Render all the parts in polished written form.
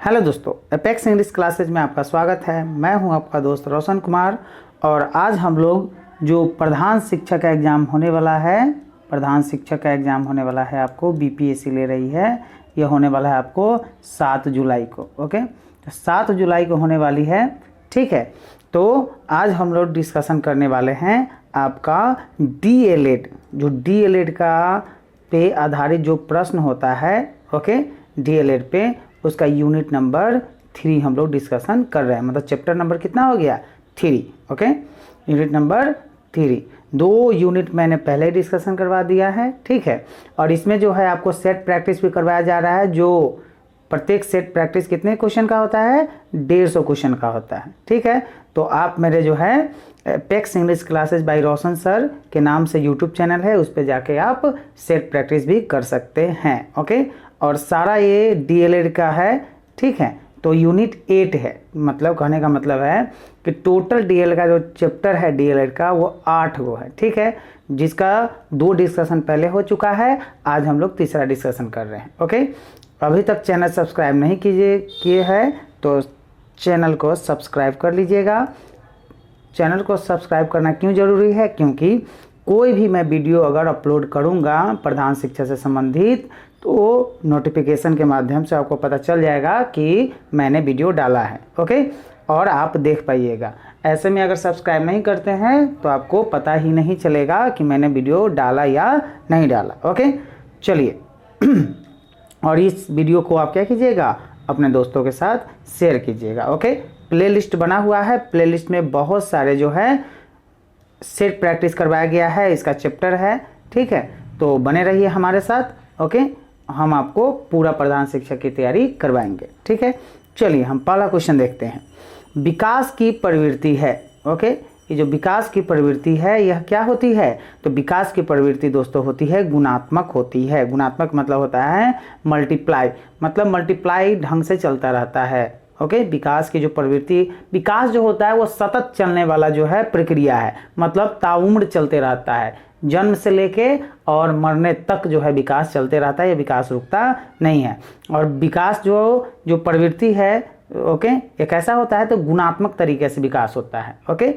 Hello दोस्तों, apex English classes में आपका स्वागत है। मैं हूं आपका दोस्त रोशन कुमार और आज हम लोग जो प्रधान शिक्षक का एग्ज़ाम होने वाला है, प्रधान शिक्षक का एग्ज़ाम होने वाला है आपको बीपीएससी ले रही है। यह होने वाला है आपको 7 जुलाई को। ओके, तो 7 जुलाई को होने वाली है। ठीक है, तो आज हम लोग डिस्कशन करने वाले हैं आपका डीएलएड, जो डीएलएड का पे आधारित जो प्रश्न होता है। ओके, डीएलएड पे उसका यूनिट नंबर 3 हम लोग डिस्कशन कर रहे हैं। मतलब चैप्टर नंबर कितना हो गया? 3। Okay, unit number 3। 2 यूनिट मैंने पहले डिस्कशन करवा दिया है। ठीक है, और इसमें जो है आपको सेट प्रैक्टिस भी करवाया जा रहा है। जो प्रत्येक सेट प्रैक्टिस कितने क्वेश्चन का होता है? 150 क्वेश्चन का होता है। ठीक है, तो आप मेरे जो है एपेक्स इंग्लिश क्लासेज बाय रोशन सर के नाम से यूट्यूब चैनल है, उस पर जाके आप सेट प्रैक्टिस भी कर सकते हैं। ओके, और सारा ये डीएलएड का है। ठीक है, तो यूनिट 8 है। मतलब कहने का मतलब है कि टोटल डीएलएड का जो चैप्टर है डीएलएड का वो 8 गो है। ठीक है, जिसका 2 डिस्कशन पहले हो चुका है। आज हम लोग तीसरा डिस्कशन कर रहे हैं। ओके, अभी तक चैनल सब्सक्राइब नहीं किए हैं तो चैनल को सब्सक्राइब कर लीजिएगा। चैनल को सब्सक्राइब करना क्यों ज़रूरी है? क्योंकि कोई भी मैं वीडियो अगर अपलोड करूंगा प्रधान शिक्षा से संबंधित तो नोटिफिकेशन के माध्यम से आपको पता चल जाएगा कि मैंने वीडियो डाला है। ओके, और आप देख पाइएगा। ऐसे में अगर सब्सक्राइब नहीं करते हैं तो आपको पता ही नहीं चलेगा कि मैंने वीडियो डाला या नहीं डाला। ओके, चलिए और इस वीडियो को आप क्या कीजिएगा, अपने दोस्तों के साथ शेयर कीजिएगा। ओके, प्लेलिस्ट बना हुआ है। प्लेलिस्ट में बहुत सारे जो है सेट प्रैक्टिस करवाया गया है, इसका चैप्टर है। ठीक है, तो बने रहिए हमारे साथ। ओके, हम आपको पूरा प्रधान शिक्षक की तैयारी करवाएंगे। ठीक है, चलिए हम पहला क्वेश्चन देखते हैं। विकास की प्रवृत्ति है। ओके, ये जो विकास की प्रवृत्ति है यह क्या होती है? तो विकास की प्रवृत्ति दोस्तों होती है गुणात्मक होती है। गुणात्मक मतलब होता है मल्टीप्लाई, मतलब मल्टीप्लाई ढंग से चलता रहता है। ओके, विकास की जो प्रवृत्ति, विकास जो होता है वो सतत चलने वाला जो है प्रक्रिया है। मतलब ताउम्र चलते रहता है, जन्म से लेके और मरने तक जो है विकास चलते रहता है। ये विकास रुकता नहीं है। और विकास जो प्रवृत्ति है, ओके, ये कैसा होता है? तो गुणात्मक तरीके से विकास होता है। ओके,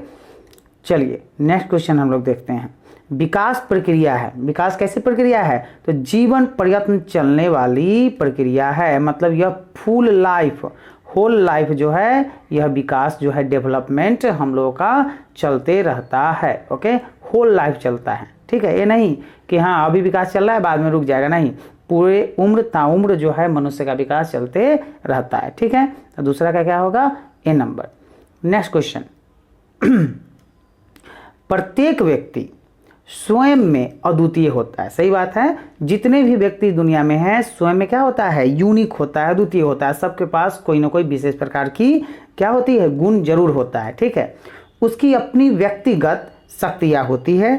चलिए नेक्स्ट क्वेश्चन हम लोग देखते हैं। विकास प्रक्रिया है। विकास कैसी प्रक्रिया है? तो जीवन प्रयत्न चलने वाली प्रक्रिया है। मतलब यह फुल लाइफ, होल लाइफ जो है यह विकास जो है डेवलपमेंट हम लोगों का चलते रहता है। ओके, होल लाइफ चलता है। ठीक है, ये नहीं कि हाँ अभी विकास चल रहा है बाद में रुक जाएगा, नहीं, पूरे उम्र ताउम्र जो है मनुष्य का विकास चलते रहता है। ठीक है, तो दूसरा का क्या होगा? ए नंबर। Next question. प्रत्येक व्यक्ति स्वयं में अद्वितीय होता है। सही बात है, जितने भी व्यक्ति दुनिया में हैं स्वयं में क्या होता है? यूनिक होता है, अद्वितीय होता है। सबके पास कोई ना कोई विशेष प्रकार की क्या होती है? गुण जरूर होता है। ठीक है, उसकी अपनी व्यक्तिगत शक्तियाँ होती है।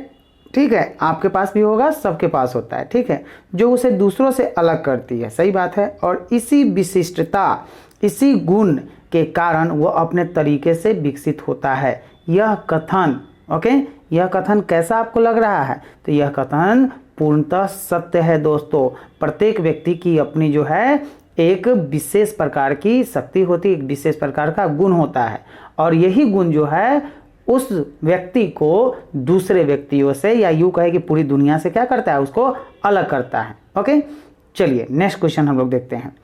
ठीक है, आपके पास भी होगा, सबके पास होता है। ठीक है, जो उसे दूसरों से अलग करती है। सही बात है, और इसी विशिष्टता, इसी गुण के कारण वह अपने तरीके से विकसित होता है। यह कथन, ओके, यह कथन कैसा आपको लग रहा है? तो यह कथन पूर्णतः सत्य है दोस्तों। प्रत्येक व्यक्ति की अपनी जो है एक विशेष प्रकार की शक्ति होती है, एक विशेष प्रकार का गुण होता है। और यही गुण जो है उस व्यक्ति को दूसरे व्यक्तियों से, या यूँ कहे कि पूरी दुनिया से क्या करता है? उसको अलग करता है। ओके, चलिए नेक्स्ट क्वेश्चन हम लोग देखते हैं।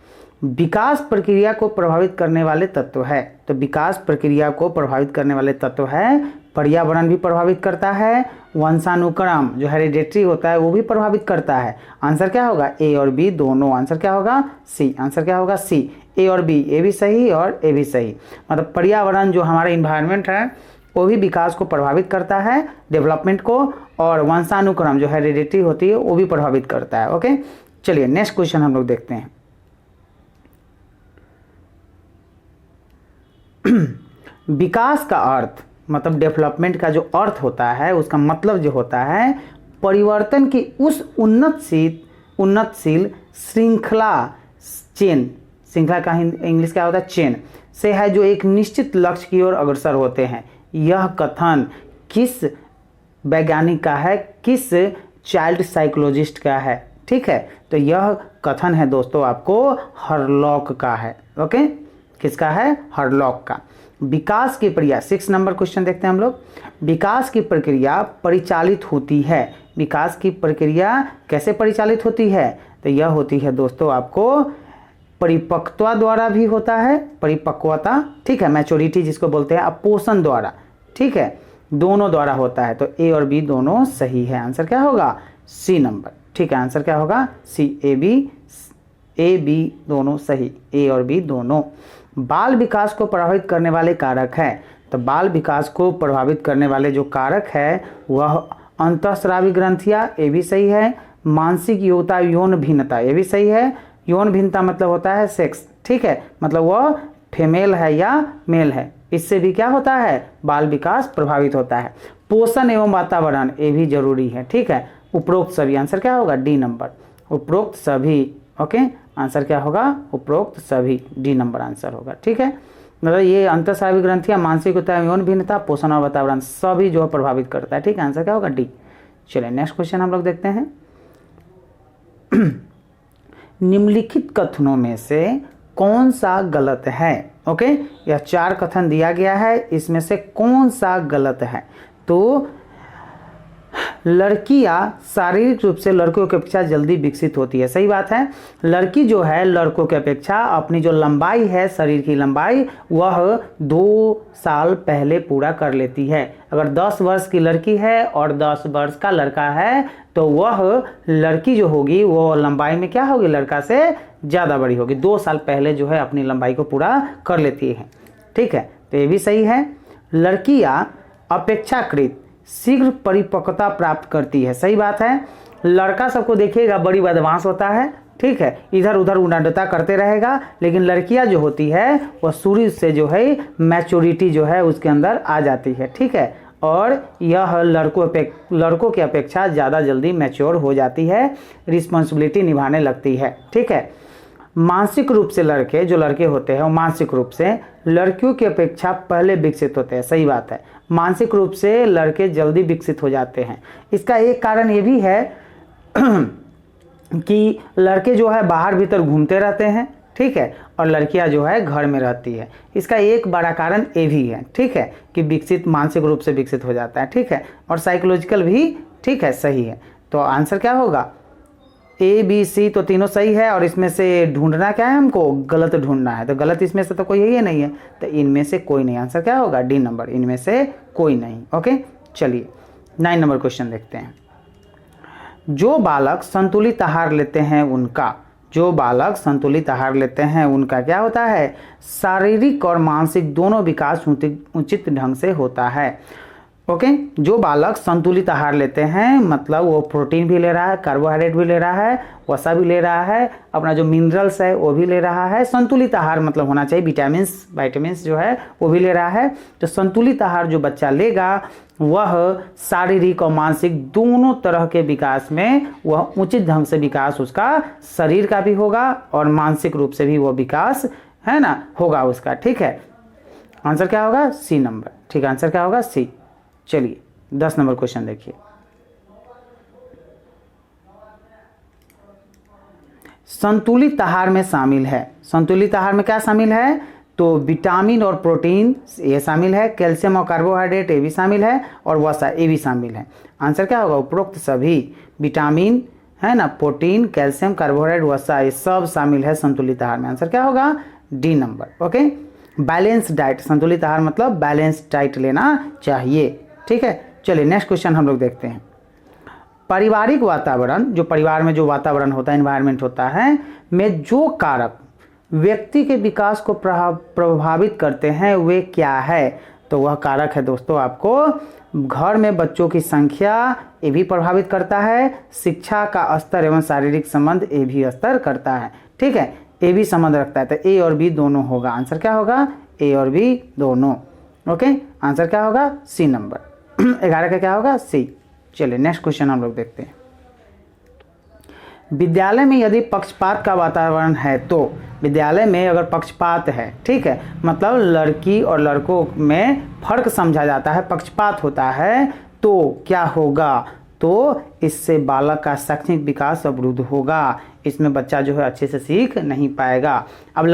विकास प्रक्रिया को प्रभावित करने वाले तत्व है। तो विकास प्रक्रिया को प्रभावित करने वाले तत्व है पर्यावरण भी प्रभावित करता है, वंशानुक्रम जो हेरिडेटरी होता है वो भी प्रभावित करता है। आंसर क्या होगा? ए और बी दोनों। आंसर क्या होगा? सी। आंसर क्या होगा? सी। ए और बी, ए भी सही और ए भी सही। मतलब पर्यावरण जो हमारा इन्वायरमेंट है वो भी विकास को प्रभावित करता है, डेवलपमेंट को, और वंशानुक्रम जो हेरिडेटरी होती है वो भी प्रभावित करता है। ओके, चलिए नेक्स्ट क्वेश्चन हम लोग देखते हैं। विकास का अर्थ, मतलब डेवलपमेंट का जो अर्थ होता है उसका मतलब जो होता है परिवर्तन की उस उन्नतशील श्रृंखला, चेन, श्रृंखला का इंग्लिश क्या होता है? चेन से है, जो एक निश्चित लक्ष्य की ओर अग्रसर होते हैं। यह कथन किस वैज्ञानिक का है? किस चाइल्ड साइकोलॉजिस्ट का है? ठीक है। तो यह कथन है दोस्तों आपको हरलॉक का है। ओके, किसका है? हरलॉक का। विकास की प्रक्रिया, 6 नंबर क्वेश्चन देखते हैं हम लोग। विकास की प्रक्रिया परिचालित होती है। विकास की प्रक्रिया कैसे परिचालित होती है? तो यह होती है दोस्तों आपको परिपक्वता द्वारा भी होता है, परिपक्वता, ठीक है, मैच्योरिटी जिसको बोलते हैं, पोषण द्वारा, ठीक है, दोनों द्वारा होता है। तो ए और बी दोनों सही है। आंसर क्या होगा? सी नंबर, ठीक है। आंसर क्या होगा? सी। ए बी दोनों सही, ए और बी दोनों। बाल विकास को प्रभावित करने वाले कारक है। तो बाल विकास को प्रभावित करने वाले जो कारक है वह अंतःस्रावी ग्रंथियां, ये भी सही है। मानसिक योग्यता, यौन भिन्नता, ये भी सही है। यौन भिन्नता मतलब होता है सेक्स, ठीक है, मतलब वह फीमेल है या मेल है, इससे भी क्या होता है? बाल विकास प्रभावित होता है। पोषण एवं वातावरण, ये भी जरूरी है, ठीक है। उपरोक्त सभी, आंसर क्या होगा? डी नंबर, उपरोक्त सभी। ओके, आंसर क्या होगा? उपरोक्त सभी, डी नंबर आंसर होगा, ठीक है। मतलब ये अंतःस्रावी ग्रंथियां, मानसिक होता है, यौन भिन्नता, पोषण और वातावरण सभी जो है प्रभावित करता है, ठीक है। आंसर क्या होगा? डी। चलिए नेक्स्ट क्वेश्चन हम लोग देखते हैं। निम्नलिखित कथनों में से कौन सा गलत है? ओके, यह 4 कथन दिया गया है, इसमें से कौन सा गलत है? तो लड़कियां शारीरिक रूप से लड़कों की अपेक्षा जल्दी विकसित होती है, सही बात है। लड़की जो है लड़कों की अपेक्षा अपनी जो लंबाई है, शरीर की लंबाई, वह 2 साल पहले पूरा कर लेती है। अगर 10 वर्ष की लड़की है और 10 वर्ष का लड़का है तो वह लड़की जो होगी वो लंबाई में क्या होगी? लड़का से ज़्यादा बड़ी होगी, 2 साल पहले जो है अपनी लंबाई को पूरा कर लेती है, ठीक है। तो ये भी सही है। लड़कियां अपेक्षाकृत शीघ्र परिपक्वता प्राप्त करती है, सही बात है। लड़का सबको देखिएगा बड़ी बदमाश होता है, ठीक है, इधर उधर उड़ादता करते रहेगा, लेकिन लड़कियां जो होती है वह शुरू से जो है मैच्योरिटी जो है उसके अंदर आ जाती है, ठीक है, और यह लड़कों की अपेक्षा ज़्यादा जल्दी मैच्योर हो जाती है, रिस्पॉन्सिबिलिटी निभाने लगती है, ठीक है। मानसिक रूप से लड़के जो लड़के होते हैं वो मानसिक रूप से लड़कियों की अपेक्षा पहले विकसित होते हैं, सही बात है। मानसिक रूप से लड़के जल्दी विकसित हो जाते हैं। इसका एक कारण ये भी है कि लड़के जो है बाहर भीतर घूमते रहते हैं, ठीक है, और लड़कियां जो है घर में रहती है। इसका एक बड़ा कारण ये भी है, ठीक है, कि विकसित मानसिक रूप से विकसित हो जाता है, ठीक है, और साइकोलॉजिकल भी, ठीक है, सही है। तो आंसर क्या होगा? ए बी सी तो तीनों सही है, और इसमें से ढूंढना क्या है? हमको गलत ढूंढना है। तो गलत इसमें से तो कोई है नहीं है, तो इनमें से कोई नहीं। आंसर क्या होगा? डी नंबर, इनमें से कोई नहीं। ओके, चलिए 9 नंबर क्वेश्चन देखते हैं। जो बालक संतुलित आहार लेते हैं उनका, जो बालक संतुलित आहार लेते हैं उनका क्या होता है? शारीरिक और मानसिक दोनों विकास उचित ढंग से होता है। ओके, जो बालक संतुलित आहार लेते हैं मतलब वो प्रोटीन भी ले रहा है, कार्बोहाइड्रेट भी ले रहा है, वसा भी ले रहा है, अपना जो मिनरल्स है वो भी ले रहा है। संतुलित आहार मतलब होना चाहिए विटामिन्स जो है वो भी ले रहा है। तो संतुलित आहार जो बच्चा लेगा वह शारीरिक और मानसिक दोनों तरह के विकास में वह उचित ढंग से विकास उसका शरीर का भी होगा और मानसिक रूप से भी वो विकास है ना होगा उसका, ठीक है। आंसर क्या होगा? सी नंबर, ठीक है, आंसर क्या होगा? सी। चलिए 10 नंबर क्वेश्चन देखिए। संतुलित आहार में शामिल है, संतुलित आहार में क्या शामिल है? तो विटामिन और प्रोटीन ये शामिल है, कैल्शियम और कार्बोहाइड्रेट ये भी शामिल है, और वसा ये भी शामिल है। आंसर क्या होगा? उपरोक्त सभी विटामिन है ना, प्रोटीन, कैल्शियम, कार्बोहाइड्रेट, वसा ये सब शामिल है संतुलित आहार में। आंसर क्या होगा? D number. Okay, balance diet, संतुलित आहार मतलब बैलेंस डाइट लेना चाहिए, ठीक है। चलिए नेक्स्ट क्वेश्चन हम लोग देखते हैं। पारिवारिक वातावरण, जो परिवार में जो वातावरण होता है, एनवायरनमेंट होता है, में जो कारक व्यक्ति के विकास को प्रभावित करते हैं वे क्या है? तो वह कारक है दोस्तों आपको घर में बच्चों की संख्या, ये भी प्रभावित करता है। शिक्षा का स्तर एवं शारीरिक संबंध ये भी स्तर करता है, ठीक है, ये भी संबंध रखता है। तो ए और बी दोनों होगा। आंसर क्या होगा? ए और बी दोनों। ओके, आंसर क्या होगा? C number. 11 का क्या होगा? सी। चलिए नेक्स्ट क्वेश्चन हम लोग देखते हैं। विद्यालय में यदि पक्षपात का वातावरण है, तो विद्यालय में अगर पक्षपात है, ठीक है, मतलब लड़की और लड़कों में फर्क समझा जाता है, पक्षपात होता है, तो क्या होगा? तो इससे बालक का शैक्षणिक विकास अवरुद्ध होगा, इसमें बच्चा जो है अच्छे से सीख नहीं पाएगा। अब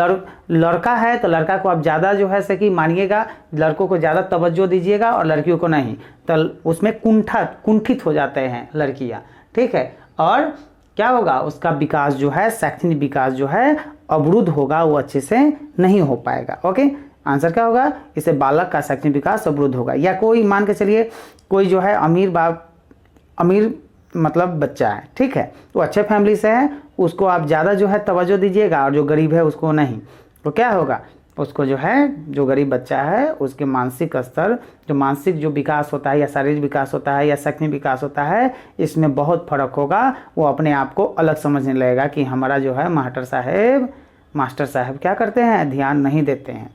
लड़का है तो लड़का को आप ज़्यादा जो है कि मानिएगा, लड़कों को ज़्यादा तवज्जो दीजिएगा और लड़कियों को नहीं, तो उसमें कुंठित हो जाते हैं लड़कियाँ, ठीक है। और क्या होगा, उसका विकास जो है, शैक्षणिक विकास जो है अवरुद्ध होगा, वो अच्छे से नहीं हो पाएगा। ओके, आंसर क्या होगा, इससे बालक का शैक्षणिक विकास अवरुद्ध होगा। या कोई मान के चलिए कोई जो है अमीर मतलब बच्चा है, ठीक है, वो अच्छे फैमिली से है, उसको आप ज़्यादा जो है तवज्जो दीजिएगा और जो गरीब है उसको नहीं, तो क्या होगा, उसको जो है, जो गरीब बच्चा है उसके मानसिक स्तर, जो मानसिक जो विकास होता है या शारीरिक विकास होता है या शैक्षणिक विकास होता है, इसमें बहुत फर्क होगा। वो अपने आप को अलग समझने लगेगा कि हमारा जो है मास्टर साहब क्या करते हैं, ध्यान नहीं देते हैं।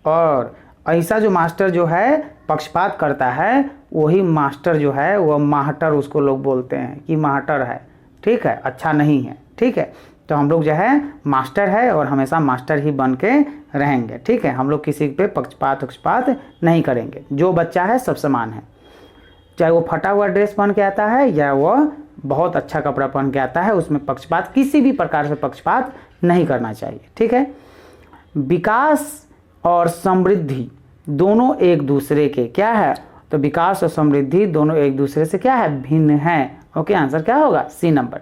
और ऐसा जो मास्टर जो है पक्षपात करता है, वही मास्टर जो है वो माहटर, उसको लोग बोलते हैं कि माहटर है, ठीक है, अच्छा नहीं है, ठीक है। तो हम लोग जो है मास्टर है और हमेशा मास्टर ही बन के रहेंगे, ठीक है। हम लोग किसी पे पक्षपात नहीं करेंगे। जो बच्चा है सब समान है, चाहे वो फटा हुआ ड्रेस पहन के आता है या वो बहुत अच्छा कपड़ा पहन के आता है, उसमें पक्षपात, किसी भी प्रकार से पक्षपात नहीं करना चाहिए, ठीक है। विकास और समृद्धि दोनों एक दूसरे के क्या है, तो विकास और समृद्धि दोनों एक दूसरे से क्या है, भिन्न है। ओके, आंसर क्या होगा, सी नंबर।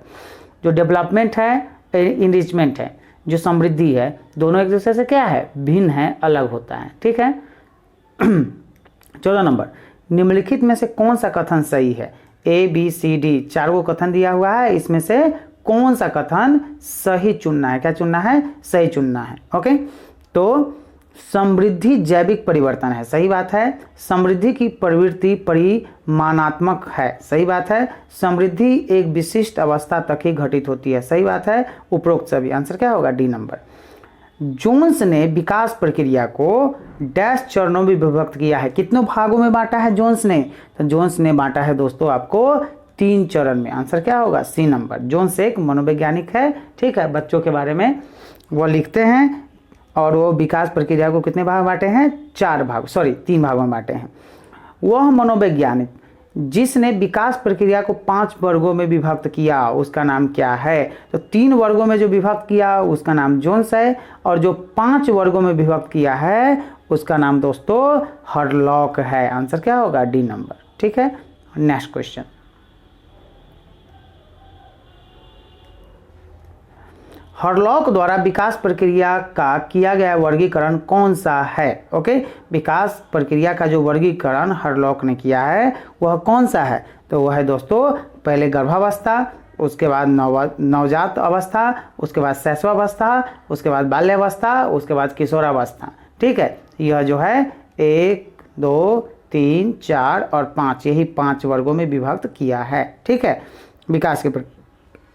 जो डेवलपमेंट है, इनरिचमेंट है, जो समृद्धि है, दोनों एक दूसरे से क्या है, भिन्न है, अलग होता है, ठीक है। 14 नंबर, निम्नलिखित में से कौन सा कथन सही है, ए बी सी डी, 4 को कथन दिया हुआ है, इसमें से कौन सा कथन सही चुनना है, क्या चुनना है, सही चुनना है। ओके, तो समृद्धि जैविक परिवर्तन है, सही बात है। समृद्धि की प्रवृत्ति परिमाणात्मक है, सही बात है। समृद्धि एक विशिष्ट अवस्था तक ही घटित होती है, सही बात है। उपरोक्त सभी, आंसर क्या होगा, डी नंबर। जोन्स ने विकास प्रक्रिया को डैश चरणों में विभक्त किया है, कितनों भागों में बांटा है जोन्स ने, तो जोन्स ने बांटा है दोस्तों आपको 3 चरण में, आंसर क्या होगा, सी नंबर। जोन्स एक मनोवैज्ञानिक है, ठीक है, बच्चों के बारे में वो लिखते हैं और वो विकास प्रक्रिया को कितने भाग बांटे हैं, 3 भागों में बांटे हैं। वह मनोवैज्ञानिक जिसने विकास प्रक्रिया को 5 वर्गों में विभक्त किया, उसका नाम क्या है, तो 3 वर्गों में जो विभक्त किया उसका नाम जोन्स है, और जो 5 वर्गों में विभक्त किया है उसका नाम दोस्तों हरलॉक है, आंसर क्या होगा, डी नंबर, ठीक है। नेक्स्ट क्वेश्चन, हरलॉक द्वारा विकास प्रक्रिया का किया गया वर्गीकरण कौन सा है। ओके, विकास प्रक्रिया का जो वर्गीकरण हरलॉक ने किया है वह कौन सा है, तो वह है दोस्तों पहले गर्भावस्था, उसके बाद नवजात अवस्था, उसके बाद शैशवावस्था, उसके बाद बाल्यावस्था, उसके बाद किशोरावस्था, ठीक है। यह जो है 1 2 3 4 और 5, यही 5 वर्गों में विभक्त किया है, ठीक है, विकास के।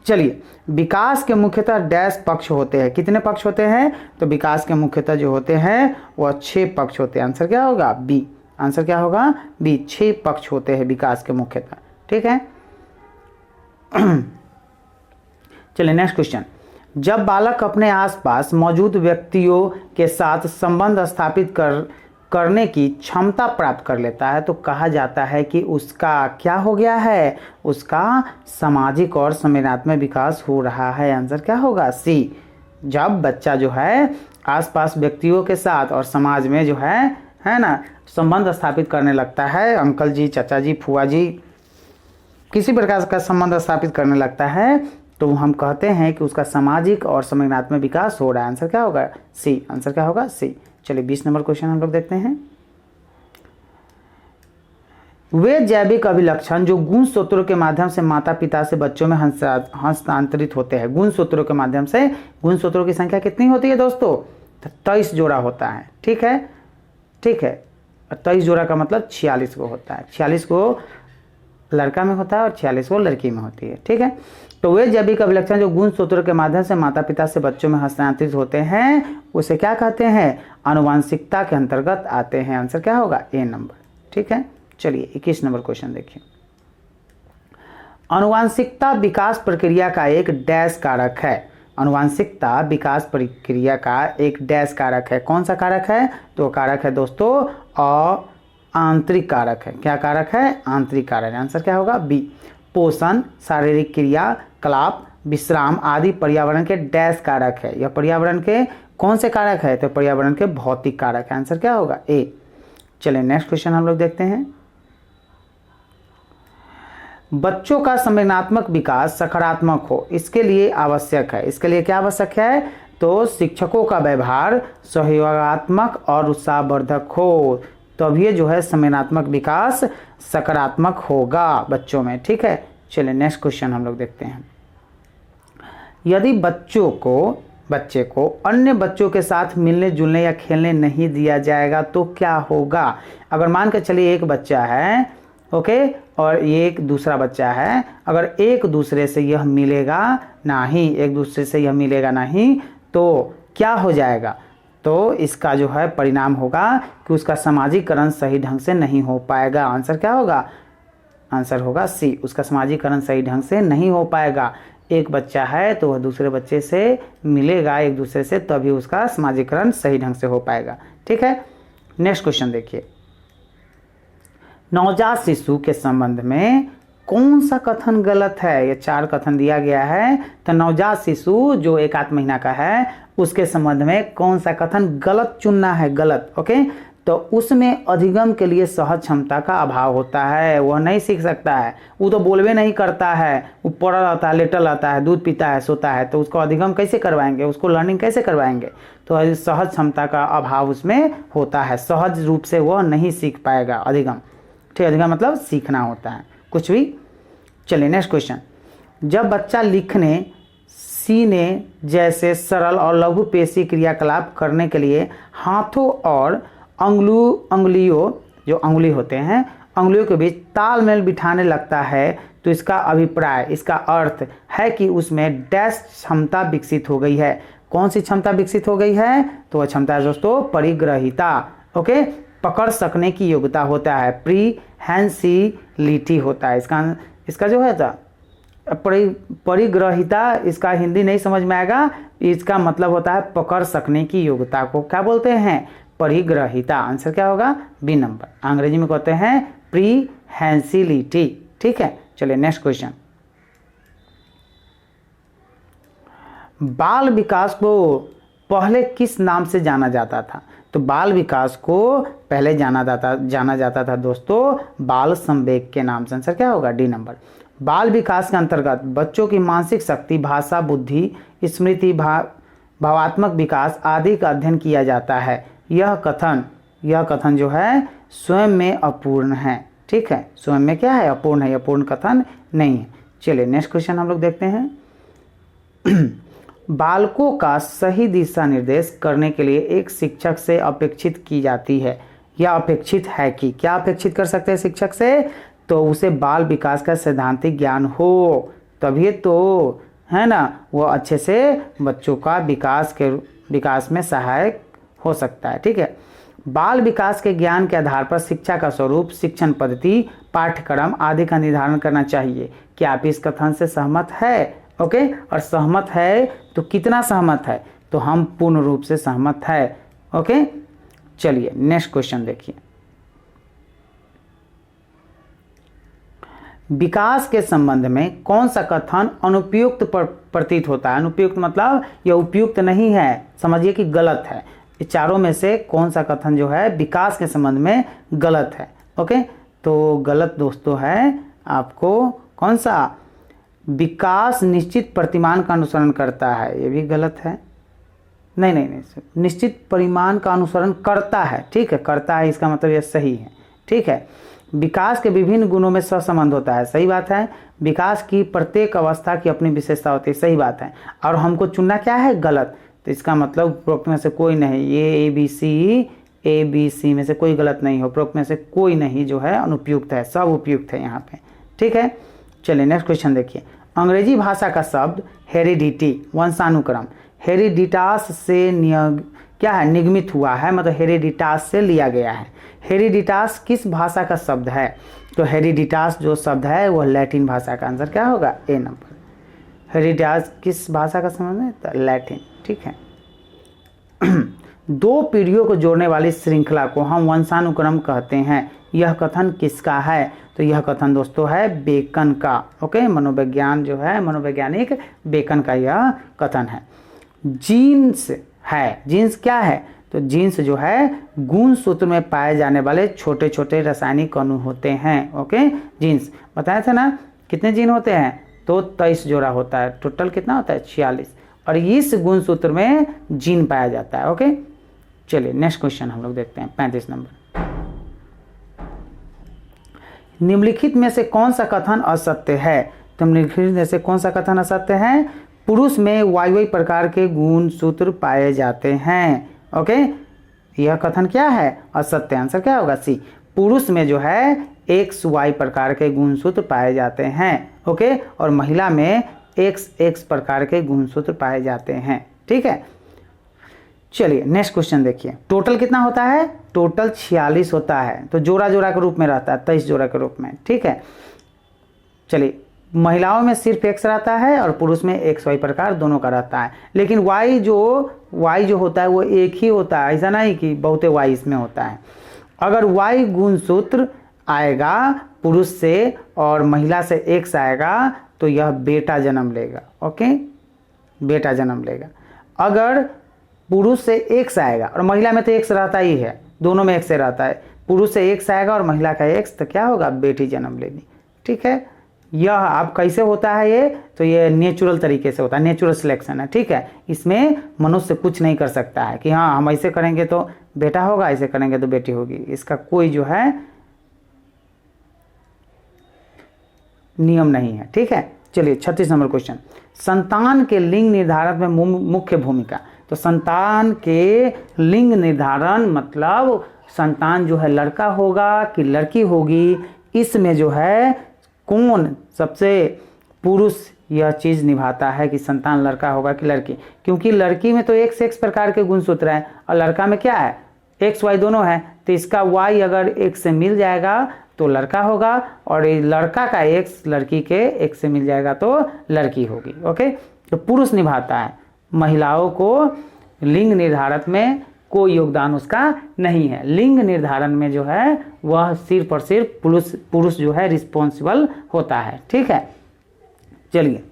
चलिए, विकास के मुख्यतः डैश पक्ष होते हैं, कितने पक्ष होते हैं, तो विकास के मुख्यतः जो होते हैं वह 6 पक्ष होते हैं, आंसर क्या होगा, बी, आंसर क्या होगा, बी, 6 पक्ष होते हैं विकास के मुख्यतः, ठीक है। चलिए नेक्स्ट क्वेश्चन, जब बालक अपने आसपास मौजूद व्यक्तियों के साथ संबंध स्थापित करने की क्षमता प्राप्त कर लेता है तो कहा जाता है कि उसका क्या हो गया है, उसका सामाजिक और संवेदनात्मक विकास हो रहा है, आंसर क्या होगा, सी। जब बच्चा जो है आसपास व्यक्तियों के साथ और समाज में जो है ना, संबंध स्थापित करने लगता है, अंकल जी, चाचा जी, फुआ जी, किसी प्रकार का संबंध स्थापित करने लगता है, तो हम कहते हैं कि उसका सामाजिक और संवेदनात्मक विकास हो रहा है, आंसर क्या होगा, सी, आंसर क्या होगा, सी। चलिए 20 नंबर क्वेश्चन हम लोग देखते हैं। वे जैविक अभिलक्षण जो गुणसूत्रों के माध्यम से माता पिता से बच्चों में हस्तांतरित होते हैं, गुणसूत्रों के माध्यम से, गुणसूत्रों की संख्या कितनी होती है दोस्तों, 23 जोड़ा होता है, ठीक है, ठीक है। 23 जोड़ा का मतलब 46 को होता है, 46 को लड़का में होता है और 46 को लड़की में होती है, ठीक है। तो वे जैविक अभिलक्षण जो गुणसूत्रों के माध्यम से माता पिता से बच्चों में हस्तांतरित होते हैं उसे क्या कहते हैं, आनुवांशिकता के अंतर्गत आते हैं, आंसर क्या होगा, ए नंबर, ठीक है। चलिए 21 नंबर क्वेश्चन देखिए। आनुवांशिकता विकास प्रक्रिया का एक डैश कारक है, आनुवांशिकता विकास प्रक्रिया का एक डैश कारक है, कौन सा कारक है, तो कारक है दोस्तों आंतरिक कारक है, क्या कारक है, आंतरिक कारक, आंसर क्या होगा, बी। पोषण, शारीरिक क्रिया कलाप, विश्राम आदि पर्यावरण के डैश कारक है। यह पर्यावरण के कौन से कारक है? तो पर्यावरण के भौतिक कारक है। आंसर क्या होगा? ए। चलिए नेक्स्ट क्वेश्चन हम लोग देखते हैं। बच्चों का संवेदनात्मक विकास सकारात्मक हो इसके लिए आवश्यक है। इसके लिए क्या आवश्यक है? तो शिक्षकों का व्यवहार सहयोगात्मक और उत्साहवर्धक हो, तभी जो है संवेदनात्मक विकास सकारात्मक होगा बच्चों में। ठीक है, चलिए नेक्स्ट क्वेश्चन हम लोग देखते हैं। यदि बच्चे को अन्य बच्चों के साथ मिलने जुलने या खेलने नहीं दिया जाएगा तो क्या होगा? अगर मान के चलिए एक बच्चा है, ओके, और ये एक दूसरा बच्चा है, अगर एक दूसरे से यह मिलेगा नहीं तो क्या हो जाएगा? तो इसका जो है परिणाम होगा कि उसका सामाजिकरण सही ढंग से नहीं हो पाएगा। आंसर क्या होगा? आंसर होगा सी, उसका सामाजिकरण सही ढंग से नहीं हो पाएगा। एक बच्चा है तो वह दूसरे बच्चे से मिलेगा एक दूसरे से, तभी उसका सामाजिकरण सही ढंग से हो पाएगा। ठीक है, नेक्स्ट क्वेश्चन देखिए। नवजात शिशु के संबंध में कौन सा कथन गलत है? ये 4 कथन दिया गया है, तो नवजात शिशु जो 1 आध महीना का है उसके संबंध में कौन सा कथन गलत चुनना है? गलत। ओके, तो उसमें अधिगम के लिए सहज क्षमता का अभाव होता है, वह नहीं सीख सकता है, वो तो बोलवे नहीं करता है, वो पड़ा रहता है, लेटल रहता है, दूध पीता है, सोता है, तो उसको अधिगम कैसे करवाएंगे? उसको लर्निंग कैसे करवाएंगे? तो सहज क्षमता का अभाव उसमें होता है, सहज रूप से वह नहीं सीख पाएगा अधिगम। ठीक है, अधिगम मतलब सीखना होता है कुछ भी। चलिए नेक्स्ट क्वेश्चन। जब बच्चा लिखने सीने जैसे सरल और लघु पेशी क्रियाकलाप करने के लिए हाथों और अंगुलियों जो अंगुली होते हैं अंगुलियों के बीच तालमेल बिठाने लगता है तो इसका अभिप्राय, इसका अर्थ है कि उसमें डैश क्षमता विकसित हो गई है। कौन सी क्षमता विकसित हो गई है? तो वह क्षमता है दोस्तों परिग्रहिता। ओके, पकड़ सकने की योग्यता होता है, प्रीहेंसिलिटी होता है। इसका जो है परिग्रहिता, इसका हिंदी नहीं समझ में आएगा, इसका मतलब होता है पकड़ सकने की योग्यता को क्या बोलते हैं? परिग्रहिता। आंसर क्या होगा? B number. अंग्रेजी में कहते हैं प्रीहेंसिलिटी। ठीक है, चलिए नेक्स्ट क्वेश्चन। बाल विकास को पहले किस नाम से जाना जाता था? तो बाल विकास को पहले जाना जाता था दोस्तों बाल संवेग के नाम से। आंसर क्या होगा? D number. बाल विकास के अंतर्गत बच्चों की मानसिक शक्ति, भाषा, बुद्धि, स्मृति, भावात्मक विकास आदि का अध्ययन किया जाता है। यह कथन जो है स्वयं में अपूर्ण है। ठीक है, स्वयं में क्या है? अपूर्ण है, यह पूर्ण कथन नहीं है। चलिए नेक्स्ट क्वेश्चन हम लोग देखते हैं। बालकों का सही दिशा निर्देश करने के लिए एक शिक्षक से अपेक्षित की जाती है। यह अपेक्षित है कि क्या अपेक्षित कर सकते हैं शिक्षक से? तो उसे बाल विकास का सैद्धांतिक ज्ञान हो, तभी तो है ना वो अच्छे से बच्चों का विकास में सहायक हो सकता है। ठीक है, बाल विकास के ज्ञान के आधार पर शिक्षा का स्वरूप, शिक्षण पद्धति, पाठ्यक्रम आदि का निर्धारण करना चाहिए। क्या आप इस कथन से सहमत है? ओके, और सहमत है तो कितना सहमत है? तो हम पूर्ण रूप से सहमत है। ओके, चलिए नेक्स्ट क्वेश्चन देखिए। विकास के संबंध में कौन सा कथन अनुपयुक्त प्रतीत होता है? अनुपयुक्त मतलब यह उपयुक्त नहीं है, समझिए कि गलत है। इस चारों में से कौन सा कथन जो है विकास के संबंध में गलत है? ओके, तो गलत दोस्तों है आपको कौन सा? विकास निश्चित प्रतिमान का अनुसरण करता है, ये भी गलत है। नहीं, निश्चित परिमाण का अनुसरण करता है। ठीक है, करता है इसका मतलब यह सही है। ठीक है, विकास के विभिन्न गुणों में सहसंबंध होता है, सही बात है। विकास की प्रत्येक अवस्था की अपनी विशेषता होती है, सही बात है। और हमको चुनना क्या है? गलत। तो इसका मतलब उपरोक्त में से कोई नहीं, ये ए बी सी में से कोई गलत नहीं हो, उपरोक्त में से कोई नहीं जो है अनुपयुक्त है, सब उपयुक्त है यहाँ पे। ठीक है, चलिए नेक्स्ट क्वेश्चन देखिए। अंग्रेजी भाषा का शब्द हेरिडिटी, वंशानुक्रम, हेरिडिटास से निगमित हुआ है, मतलब हेरिडिटास से लिया गया है। हेरिडिटास किस भाषा का शब्द है? तो हेरिडिटास जो शब्द है वह लैटिन भाषा का। आंसर क्या होगा? ए नंबर। हेरिडिटास किस भाषा का संबंध है? तो लैटिन। ठीक है, दो पीढ़ियों को जोड़ने वाली श्रृंखला को हम वंशानुक्रम कहते हैं। यह कथन किसका है? तो यह कथन दोस्तों है बेकन का। ओके, मनोविज्ञान जो है, मनोवैज्ञानिक बेकन का यह कथन है। जीन्स है, जीन्स क्या है? तो जीन्स जो है गुणसूत्र में पाए जाने वाले छोटे छोटे रासायनिक अणु होते हैं। ओके, जीन्स बताया था ना, कितने जीन होते हैं? तो 23 जोड़ा होता है, टोटल कितना होता है? 46, और इस गुणसूत्र में जीन पाया जाता है। ओके, चलिए नेक्स्ट क्वेश्चन हम लोग देखते हैं, 35 नंबर। निम्नलिखित में से कौन सा कथन असत्य है? तो निम्नलिखित में से कौन सा कथन असत्य है? पुरुष में वाई प्रकार के गुणसूत्र पाए जाते हैं। ओके, यह कथन क्या है? असत्य। आंसर क्या होगा? सी। पुरुष में जो है XY प्रकार के गुणसूत्र पाए जाते हैं। ओके, और महिला में XX प्रकार के गुणसूत्र पाए जाते हैं। ठीक है, चलिए नेक्स्ट क्वेश्चन देखिए। टोटल कितना होता है? टोटल 46 होता है, तो जोड़ा जोड़ा के रूप में रहता है, 23 जोड़ा के रूप में। ठीक है, चलिए महिलाओं में सिर्फ X रहता है और पुरुष में XY प्रकार दोनों का रहता है, लेकिन Y जो होता है वो एक ही होता है, ऐसा नहीं कि बहुते Y इसमें होता है। अगर Y गुणसूत्र आएगा पुरुष से और महिला से X आएगा तो यह बेटा जन्म लेगा। ओके, बेटा जन्म लेगा। अगर पुरुष से X आएगा और महिला में तो X रहता ही है, दोनों में X रहता है, पुरुष से X आएगा और महिला का X, तो क्या होगा? बेटी जन्म लेगी। ठीक है, यह अब कैसे होता है ये? तो ये नेचुरल तरीके से होता है, नेचुरल सिलेक्शन है। ठीक है, इसमें मनुष्य कुछ नहीं कर सकता है कि हाँ हम ऐसे करेंगे तो बेटा होगा, ऐसे करेंगे तो बेटी होगी, इसका कोई जो है नियम नहीं है। ठीक है, चलिए 36 नंबर क्वेश्चन। संतान के लिंग निर्धारण में मुख्य भूमिका। तो संतान के लिंग निर्धारण मतलब संतान जो है लड़का होगा कि लड़की होगी, इसमें जो है कौन सबसे पुरुष यह चीज़ निभाता है कि संतान लड़का होगा कि लड़की, क्योंकि लड़की में तो XX प्रकार के गुणसूत्र हैं और लड़का में क्या है? XY दोनों है, तो इसका Y अगर X से मिल जाएगा तो लड़का होगा और लड़का का X लड़की के X से मिल जाएगा तो लड़की होगी। ओके, तो पुरुष निभाता है, महिलाओं को लिंग निर्धारण में कोई योगदान उसका नहीं है। लिंग निर्धारण में जो है वह सिर्फ और सिर्फ पुरुष जो है रिस्पॉन्सिबल होता है। ठीक है, चलिए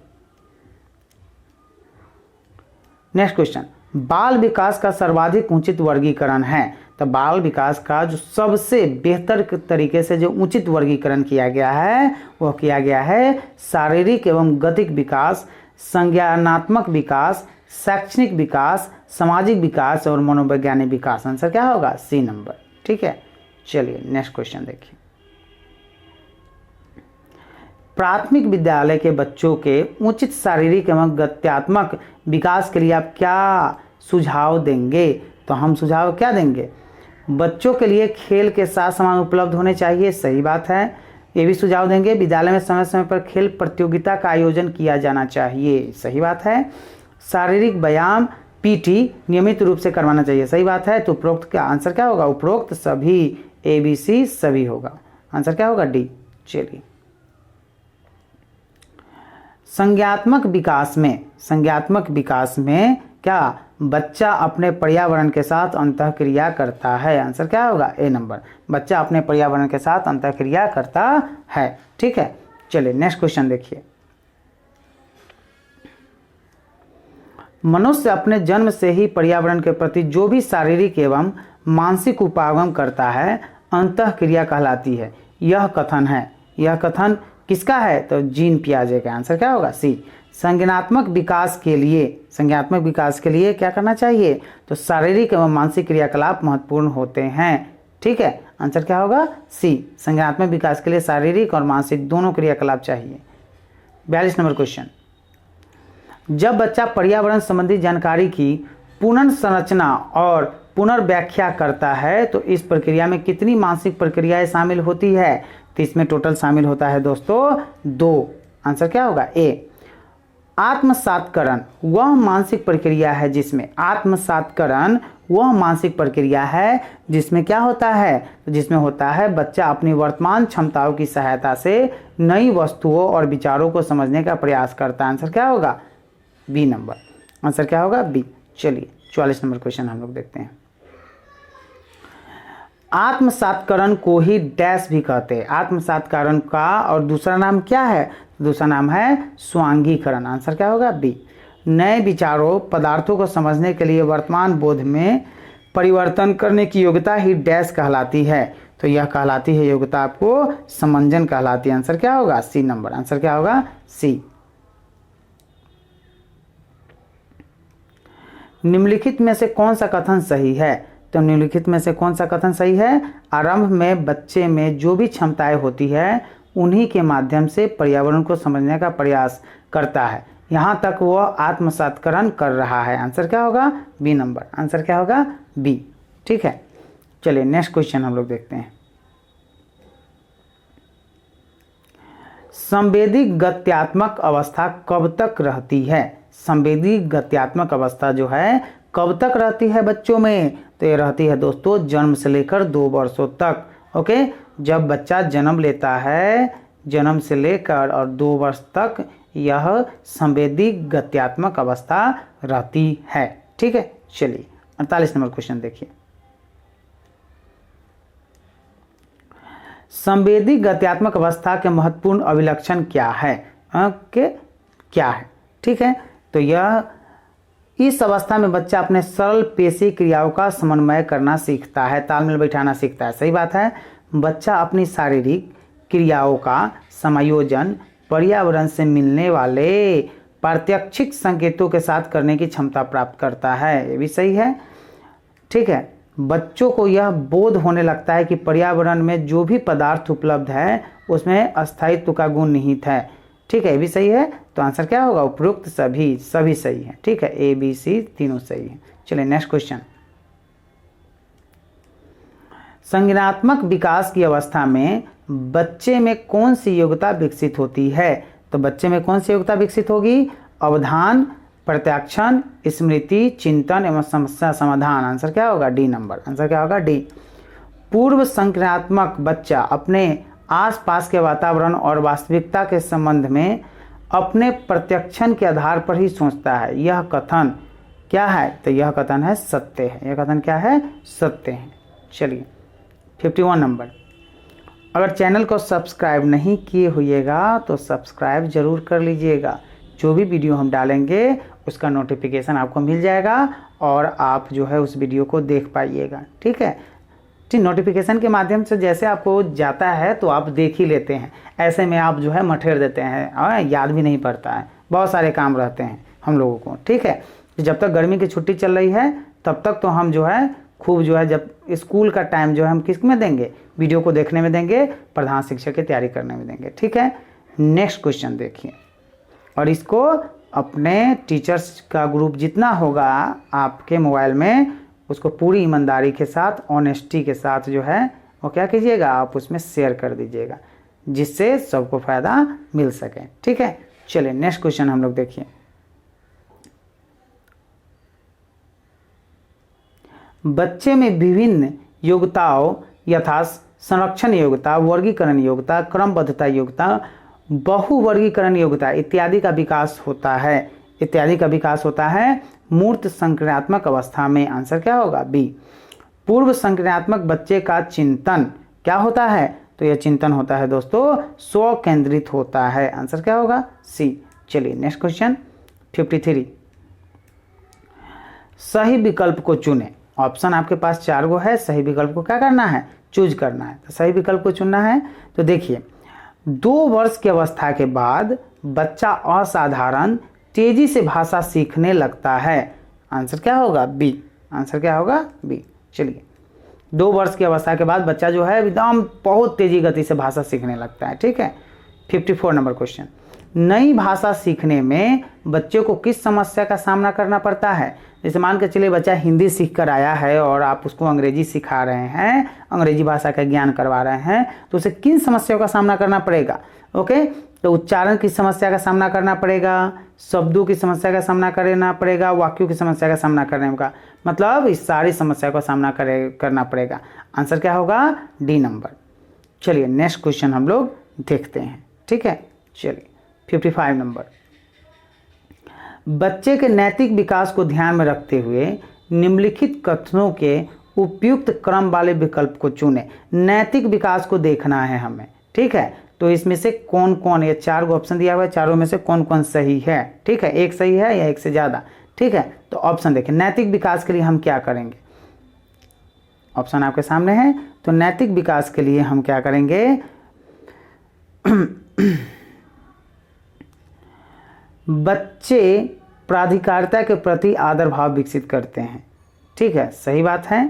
नेक्स्ट क्वेश्चन। बाल विकास का सर्वाधिक उचित वर्गीकरण है। तो बाल विकास का जो सबसे बेहतर तरीके से जो उचित वर्गीकरण किया गया है वह किया गया है शारीरिक एवं गतिक विकास, संज्ञानात्मक विकास, शैक्षणिक विकास, सामाजिक विकास और मनोवैज्ञानिक विकास। आंसर क्या होगा? C number. ठीक है, चलिए नेक्स्ट क्वेश्चन देखिए। प्राथमिक विद्यालय के बच्चों के उचित शारीरिक एवं गत्यात्मक विकास के लिए आप क्या सुझाव देंगे? तो हम सुझाव क्या देंगे? बच्चों के लिए खेल के साथ सामान उपलब्ध होने चाहिए, सही बात है, ये भी सुझाव देंगे। विद्यालय में समय समय पर खेल प्रतियोगिता का आयोजन किया जाना चाहिए, सही बात है। शारीरिक व्यायाम PT नियमित रूप से करवाना चाहिए, सही बात है। तो उपरोक्त का आंसर क्या होगा? उपरोक्त सभी, ABC सभी होगा। आंसर क्या होगा? D। चलिए संज्ञात्मक विकास में क्या बच्चा अपने पर्यावरण के साथ अंतःक्रिया करता है? आंसर क्या होगा? A number. बच्चा अपने पर्यावरण के साथ अंतःक्रिया करता है। ठीक है, चलिए नेक्स्ट क्वेश्चन देखिए। मनुष्य अपने जन्म से ही पर्यावरण के प्रति जो भी शारीरिक एवं मानसिक उपागम करता है अंतःक्रिया कहलाती है। यह कथन है, यह कथन किसका है? तो जीन पियाजे का। आंसर क्या होगा? सी। संज्ञानात्मक विकास के लिए क्या करना चाहिए? तो शारीरिक एवं मानसिक क्रियाकलाप महत्वपूर्ण होते हैं। ठीक है, आंसर क्या होगा? सी। संज्ञानात्मक विकास के लिए शारीरिक और मानसिक दोनों क्रियाकलाप चाहिए। 42 नंबर क्वेश्चन। जब बच्चा पर्यावरण संबंधी जानकारी की पुनर्संरचना और पुनर्व्याख्या करता है तो इस प्रक्रिया में कितनी मानसिक प्रक्रियाएं शामिल होती है? तो इसमें टोटल शामिल होता है दोस्तों 2। आंसर क्या होगा? A। आत्मसात्करण वह मानसिक प्रक्रिया है जिसमें क्या होता है? तो जिसमें होता है बच्चा अपनी वर्तमान क्षमताओं की सहायता से नई वस्तुओं और विचारों को समझने का प्रयास करता है। आंसर क्या होगा? B number. आंसर क्या होगा? B। चलिए 44 नंबर क्वेश्चन हम लोग देखते हैं। आत्मसात्करण को ही डैश भी कहते हैं। आत्मसात्करण का और दूसरा नाम क्या है? दूसरा नाम है स्वांगीकरण। आंसर क्या होगा? बी। नए विचारों पदार्थों को समझने के लिए वर्तमान बोध में परिवर्तन करने की योग्यता ही डैश कहलाती है। तो यह कहलाती है योग्यता आपको समंजन कहलाती है। आंसर क्या होगा? C number. आंसर क्या होगा? सी। निम्नलिखित में से कौन सा कथन सही है? तो निम्नलिखित में से कौन सा कथन सही है? आरंभ में बच्चे में जो भी क्षमताएं होती है उन्हीं के माध्यम से पर्यावरण को समझने का प्रयास करता है, यहाँ तक वह आत्मसात्करण कर रहा है। आंसर क्या होगा? B number. आंसर क्या होगा? बी। ठीक है, चलिए नेक्स्ट क्वेश्चन हम लोग देखते हैं। संवेदी गत्यात्मक अवस्था कब तक रहती है? संवेदी गत्यात्मक अवस्था जो है कब तक रहती है बच्चों में? तो ये रहती है दोस्तों जन्म से लेकर 2 वर्षों तक। ओके, जब बच्चा जन्म लेता है, जन्म से लेकर और 2 वर्ष तक यह संवेदी गत्यात्मक अवस्था रहती है। ठीक है, चलिए 48 नंबर क्वेश्चन देखिए। संवेदी गत्यात्मक अवस्था के महत्वपूर्ण अभिलक्षण क्या है? क्या है? ठीक है, तो यह इस अवस्था में बच्चा अपने सरल पेशी क्रियाओं का समन्वय करना सीखता है, तालमेल बैठाना सीखता है। सही बात है, बच्चा अपनी शारीरिक क्रियाओं का समायोजन पर्यावरण से मिलने वाले प्रात्यक्षिक संकेतों के साथ करने की क्षमता प्राप्त करता है। ये भी सही है। ठीक है, बच्चों को यह बोध होने लगता है कि पर्यावरण में जो भी पदार्थ उपलब्ध है उसमें अस्थायित्व का गुण निहित है। ठीक है, ये भी सही है। तो आंसर क्या होगा? उपरोक्त सभी सही है। ठीक है, ए बी सी तीनों सही है। चलिए नेक्स्ट क्वेश्चन। संज्ञानात्मक विकास की अवस्था में बच्चे में कौन सी योग्यता विकसित होती है? तो बच्चे में कौन सी योग्यता विकसित होगी? अवधान, प्रत्याक्षण, स्मृति, चिंतन एवं समस्या समाधान। आंसर क्या होगा? D number. आंसर क्या होगा? डी। पूर्व संज्ञानात्मक बच्चा अपने आसपास के वातावरण और वास्तविकता के संबंध में अपने प्रत्याक्षण के आधार पर ही सोचता है। यह कथन क्या है? तो यह कथन है सत्य है। यह कथन क्या है? सत्य है। चलिए 51 नंबर। अगर चैनल को सब्सक्राइब नहीं किए होइएगा तो सब्सक्राइब जरूर कर लीजिएगा। जो भी वीडियो हम डालेंगे उसका नोटिफिकेशन आपको मिल जाएगा और आप जो है उस वीडियो को देख पाइएगा। ठीक है, ठीक, नोटिफिकेशन के माध्यम से जैसे आपको जाता है तो आप देख ही लेते हैं, ऐसे में आप जो है मठेर देते हैं, याद भी नहीं पड़ता है, बहुत सारे काम रहते हैं हम लोगों को। ठीक है, जब तक गर्मी की छुट्टी चल रही है तब तक तो हम जो है खूब जो है, जब स्कूल का टाइम जो है हम किस में देंगे? वीडियो को देखने में देंगे, प्रधान शिक्षक की तैयारी करने में देंगे। ठीक है, नेक्स्ट क्वेश्चन देखिए, और इसको अपने टीचर्स का ग्रुप जितना होगा आपके मोबाइल में उसको पूरी ईमानदारी के साथ, ऑनेस्टी के साथ जो है वो क्या कीजिएगा? आप उसमें शेयर कर दीजिएगा, जिससे सबको फायदा मिल सके। ठीक है, चलिए नेक्स्ट क्वेश्चन हम लोग देखिए। बच्चे में विभिन्न योग्यताओं यथा संरक्षण योग्यता, वर्गीकरण योग्यता, क्रमबद्धता योग्यता, बहुवर्गीकरण योग्यता इत्यादि का विकास होता है। इत्यादि का विकास होता है मूर्त संज्ञानात्मक अवस्था में। आंसर क्या होगा? बी। पूर्व संज्ञानात्मक बच्चे का चिंतन क्या होता है? तो यह चिंतन होता है दोस्तों स्व केंद्रित होता है। आंसर क्या होगा? सी। चलिए नेक्स्ट क्वेश्चन 53। सही विकल्प को चुने। ऑप्शन आपके पास 4 गो है, सही विकल्प को क्या करना है? चूज करना है। तो सही विकल्प को चुनना है। तो देखिए, 2 वर्ष की अवस्था के बाद बच्चा असाधारण तेजी से भाषा सीखने लगता है। आंसर क्या होगा? बी। आंसर क्या होगा? बी। चलिए, 2 वर्ष की अवस्था के बाद बच्चा जो है एकदम बहुत तेजी गति से भाषा सीखने लगता है। ठीक है, 54 नंबर क्वेश्चन। नई भाषा सीखने में बच्चे को किस समस्या का सामना करना पड़ता है? जैसे मान के चलिए बच्चा हिंदी सीख कर आया है और आप उसको अंग्रेजी सिखा रहे हैं, अंग्रेजी भाषा का ज्ञान करवा रहे हैं, तो उसे किन समस्याओं का सामना करना पड़ेगा? ओके, तो उच्चारण की समस्या का सामना करना पड़ेगा, शब्दों की समस्या का सामना करना पड़ेगा, वाक्यों की समस्या का सामना करने का, मतलब इस सारी समस्या का सामना करना पड़ेगा। आंसर क्या होगा? D number. चलिए नेक्स्ट क्वेश्चन हम लोग देखते हैं। ठीक है, चलिए 55 नंबर। बच्चे के नैतिक विकास को ध्यान में रखते हुए निम्नलिखित कथनों के उपयुक्त क्रम वाले विकल्प को चुने। नैतिक विकास को देखना है हमें, ठीक है। तो इसमें से कौन कौन, ये 4 ऑप्शन दिया हुआ है, चारों में से कौन कौन सही है, ठीक है। एक सही है या एक से ज़्यादा, ठीक है। तो ऑप्शन देखिए, नैतिक विकास के लिए हम क्या करेंगे, ऑप्शन आपके सामने है। तो नैतिक विकास के लिए हम क्या करेंगे, बच्चे प्राधिकारिता के प्रति आदर भाव विकसित करते हैं, ठीक है, सही बात है।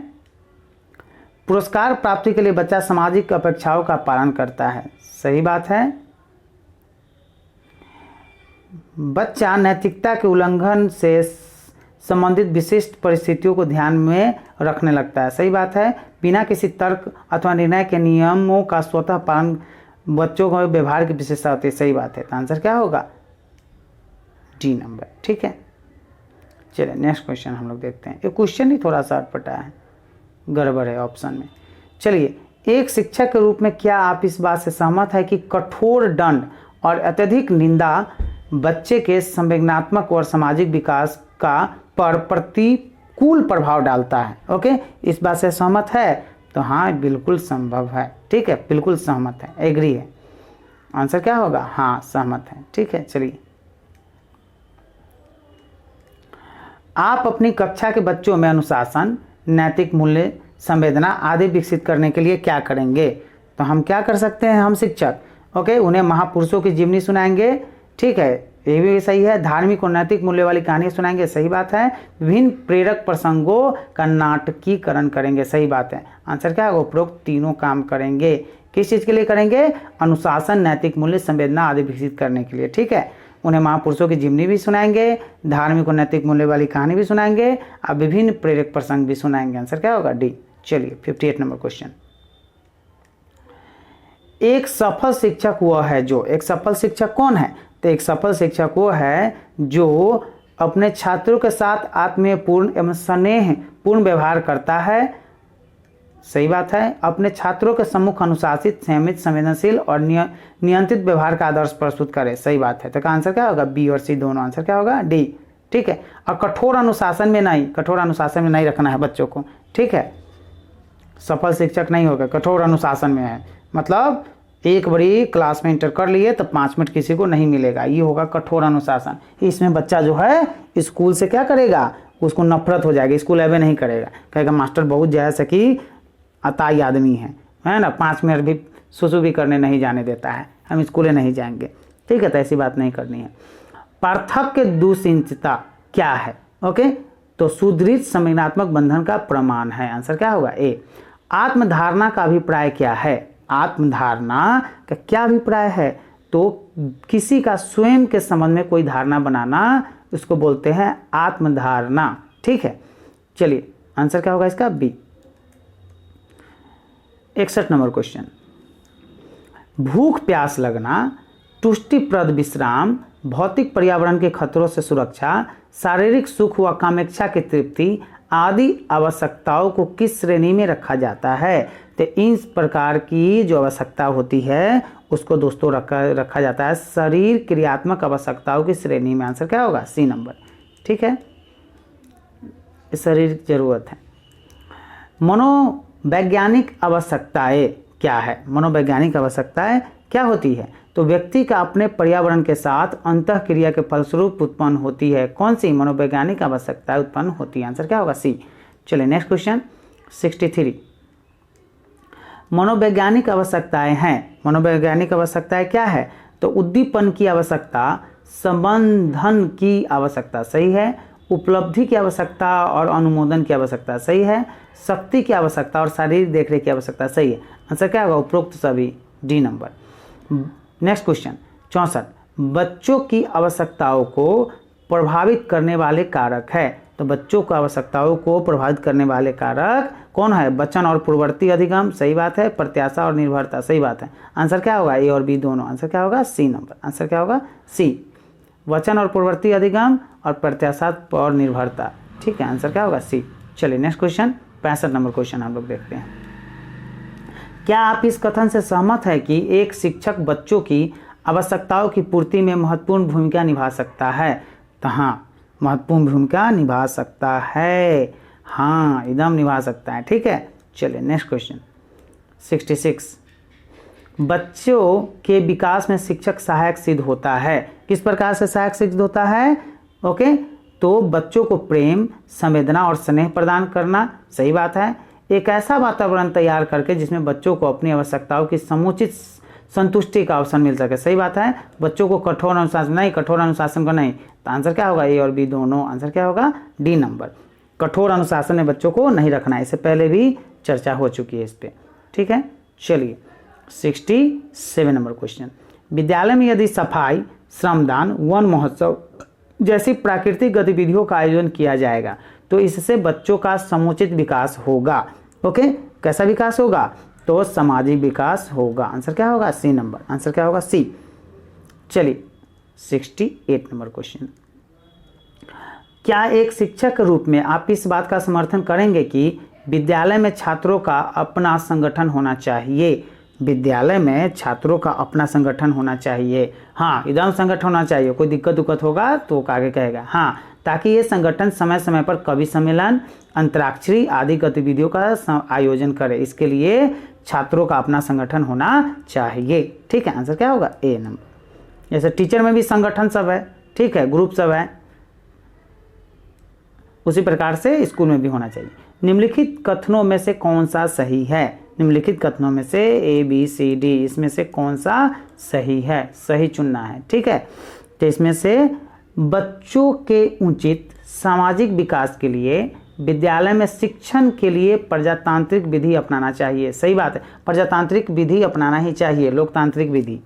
पुरस्कार प्राप्ति के लिए बच्चा सामाजिक अपेक्षाओं का पालन करता है, सही बात है। बच्चा नैतिकता के उल्लंघन से संबंधित विशिष्ट परिस्थितियों को ध्यान में रखने लगता है, सही बात है। बिना किसी तर्क अथवा निर्णय के नियमों का स्वतः पालन बच्चों को व्यवहार की विशेषता होती है, सही बात है। तो आंसर क्या होगा, डी नंबर, ठीक है। चलिए नेक्स्ट क्वेश्चन हम लोग देखते हैं। ये क्वेश्चन ही थोड़ा सा अटपटा है, गड़बड़ है ऑप्शन में। चलिए, एक शिक्षक के रूप में क्या आप इस बात से सहमत है कि कठोर दंड और अत्यधिक निंदा बच्चे के संवेदनात्मक और सामाजिक विकास का पर प्रतिकूल प्रभाव डालता है? ओके, इस बात से सहमत है? तो हाँ, बिल्कुल संभव है, ठीक है, बिल्कुल सहमत है, एग्री है। आंसर क्या होगा, हाँ सहमत है, ठीक है। चलिए, आप अपनी कक्षा के बच्चों में अनुशासन, नैतिक मूल्य, संवेदना आदि विकसित करने के लिए क्या करेंगे? तो हम क्या कर सकते हैं, हम शिक्षक, ओके, उन्हें महापुरुषों की जीवनी सुनाएंगे, ठीक है, ये भी सही है। धार्मिक और नैतिक मूल्य वाली कहानी सुनाएंगे, सही बात है। विभिन्न प्रेरक प्रसंगों का नाटकीकरण करेंगे, सही बात है। आंसर क्या होगा, उपरोक्त तीनों काम करेंगे। किस चीज़ के लिए करेंगे, अनुशासन, नैतिक मूल्य, संवेदना आदि विकसित करने के लिए, ठीक है। उन्हें महापुरुषों की जीवनी भी सुनाएंगे, धार्मिक और नैतिक मूल्य वाली कहानी भी सुनाएंगे और विभिन्न प्रेरक प्रसंग भी सुनाएंगे। आंसर क्या होगा, डी। चलिए 58 नंबर क्वेश्चन। एक सफल शिक्षक वह है जो, एक सफल शिक्षक कौन है? तो एक सफल शिक्षक वो है जो अपने छात्रों के साथ आत्मीयपूर्ण एवं स्नेहपूर्ण व्यवहार करता है, सही बात है। अपने छात्रों के सम्मुख अनुशासित, संयमित, संवेदनशील और नियंत्रित व्यवहार का आदर्श प्रस्तुत करे, सही बात है। तो का आंसर क्या होगा, बी और सी दोनों। आंसर क्या होगा, डी, ठीक है। और कठोर अनुशासन में नहीं रखना है बच्चों को, ठीक है। सफल शिक्षक नहीं होगा, कठोर अनुशासन में है, मतलब एक बड़ी क्लास में इंटर कर लिए तो 5 मिनट किसी को नहीं मिलेगा, ये होगा कठोर अनुशासन। इसमें बच्चा जो है स्कूल से क्या करेगा, उसको नफरत हो जाएगी, स्कूल अबे नहीं करेगा, कहेगा मास्टर बहुत जैसा कि अताई आदमी है ना, 5 मिनट भी सुसु भी करने नहीं जाने देता है, हम स्कूल नहीं जाएंगे, ठीक है। तो ऐसी बात नहीं करनी है। पार्थक्य दुश्चिंतता क्या है? ओके, तो सुदृढ़ संवेदनात्मक बंधन का प्रमाण है। आंसर क्या होगा, ए। आत्मधारणा का अभिप्राय क्या है? आत्मधारणा का क्या अभिप्राय है? तो किसी का स्वयं के संबंध में कोई धारणा बनाना, उसको बोलते हैं आत्मधारणा, ठीक है। चलिए आंसर क्या होगा इसका, बी। 61 number question. भूख प्यास लगना, तुष्टिप्रद विश्राम, भौतिक पर्यावरण के खतरों से सुरक्षा, शारीरिक सुख व कामेक्षा की तृप्ति आदि आवश्यकताओं को किस श्रेणी में रखा जाता है? तो इन प्रकार की जो आवश्यकता होती है उसको दोस्तों रखा जाता है शरीर क्रियात्मक आवश्यकताओं की श्रेणी में। आंसर क्या होगा, सी नंबर, ठीक है। शरीर की जरूरत है। मनोवैज्ञानिक आवश्यकताएं क्या है? मनोवैज्ञानिक आवश्यकताएं क्या होती है? तो व्यक्ति का अपने पर्यावरण के साथ अंतःक्रिया के फलस्वरूप उत्पन्न होती है। कौन सी मनोवैज्ञानिक आवश्यकताएं उत्पन्न होती है? आंसर क्या होगा, सी। चलिए नेक्स्ट क्वेश्चन 63। मनोवैज्ञानिक आवश्यकताएं हैं, मनोवैज्ञानिक आवश्यकताएं क्या है? तो उद्दीपन की आवश्यकता, संबंधन की आवश्यकता, सही है। उपलब्धि की आवश्यकता और अनुमोदन की आवश्यकता, सही है। शक्ति की आवश्यकता और शारीरिक देखरेख की आवश्यकता, सही है। आंसर क्या होगा, उपरोक्त सभी, डी नंबर। Next question 64। बच्चों की आवश्यकताओं को प्रभावित करने वाले कारक है। तो बच्चों की आवश्यकताओं को प्रभावित करने वाले कारक कौन है? वचन और पूर्ववर्ती अधिगम, सही बात है। प्रत्याशा और निर्भरता, सही बात है। आंसर क्या होगा, ए और बी दोनों। आंसर क्या होगा, सी नंबर। आंसर क्या होगा, सी। वचन और पूर्ववर्ती अधिगम और प्रत्याशा और निर्भरता, ठीक है। आंसर क्या होगा, सी। चलिए नेक्स्ट क्वेश्चन 65 नंबर क्वेश्चन हम लोग देखते हैं। क्या आप इस कथन से सहमत है कि एक शिक्षक बच्चों की आवश्यकताओं की पूर्ति में महत्वपूर्ण भूमिका निभा सकता है? तो हाँ, महत्वपूर्ण भूमिका निभा सकता है। हाँ, एकदम निभा सकता है। ठीक है, चलिए नेक्स्ट क्वेश्चन 66। बच्चों के विकास में शिक्षक सहायक सिद्ध होता है। किस प्रकार से सहायक सिद्ध होता है? ओके, तो बच्चों को प्रेम, संवेदना और स्नेह प्रदान करना, सही बात है। एक ऐसा वातावरण तैयार करके जिसमें बच्चों को अपनी आवश्यकताओं की समुचित संतुष्टि का अवसर मिल सके, सही बात है। बच्चों को कठोर अनुशासन नहीं, कठोर अनुशासन को नहीं, तो आंसर क्या होगा? ए और बी दोनों। आंसर क्या होगा? D number. कठोर अनुशासन में बच्चों को नहीं रखना है, इससे पहले भी चर्चा हो चुकी है इस पर। ठीक है, चलिए 67 नंबर क्वेश्चन। विद्यालय में यदि सफाई, श्रमदान, वन महोत्सव जैसी प्राकृतिक गतिविधियों का आयोजन किया जाएगा तो इससे बच्चों का समुचित विकास होगा। ओके, कैसा विकास होगा? तो सामाजिक विकास होगा। आंसर क्या होगा? C number. आंसर क्या होगा? सी। चलिए 68 नंबर क्वेश्चन। क्या एक शिक्षक के रूप में आप इस बात का समर्थन करेंगे कि विद्यालय में छात्रों का अपना संगठन होना चाहिए? विद्यालय में छात्रों का अपना संगठन होना चाहिए। हाँ, एकदम संगठन होना चाहिए। कोई दिक्कत होगा तो आगे कहेगा हाँ, ताकि ये संगठन समय समय पर कवि सम्मेलन, अंतराक्षरी आदि गतिविधियों का आयोजन करे। इसके लिए छात्रों का अपना संगठन होना चाहिए। ठीक है, आंसर क्या होगा? ए नंबर। जैसे टीचर में भी संगठन सब है, ठीक है, ग्रुप सब है, उसी प्रकार से स्कूल में भी होना चाहिए। निम्नलिखित कथनों में से कौन सा सही है? निम्नलिखित कथनों में से ए बी सी डी इसमें से कौन सा सही है? सही चुनना है। ठीक है, तो इसमें से बच्चों के उचित सामाजिक विकास के लिए विद्यालय में शिक्षण के लिए प्रजातांत्रिक विधि अपनाना चाहिए। सही बात है, प्रजातांत्रिक विधि अपनाना ही चाहिए, लोकतांत्रिक विधि।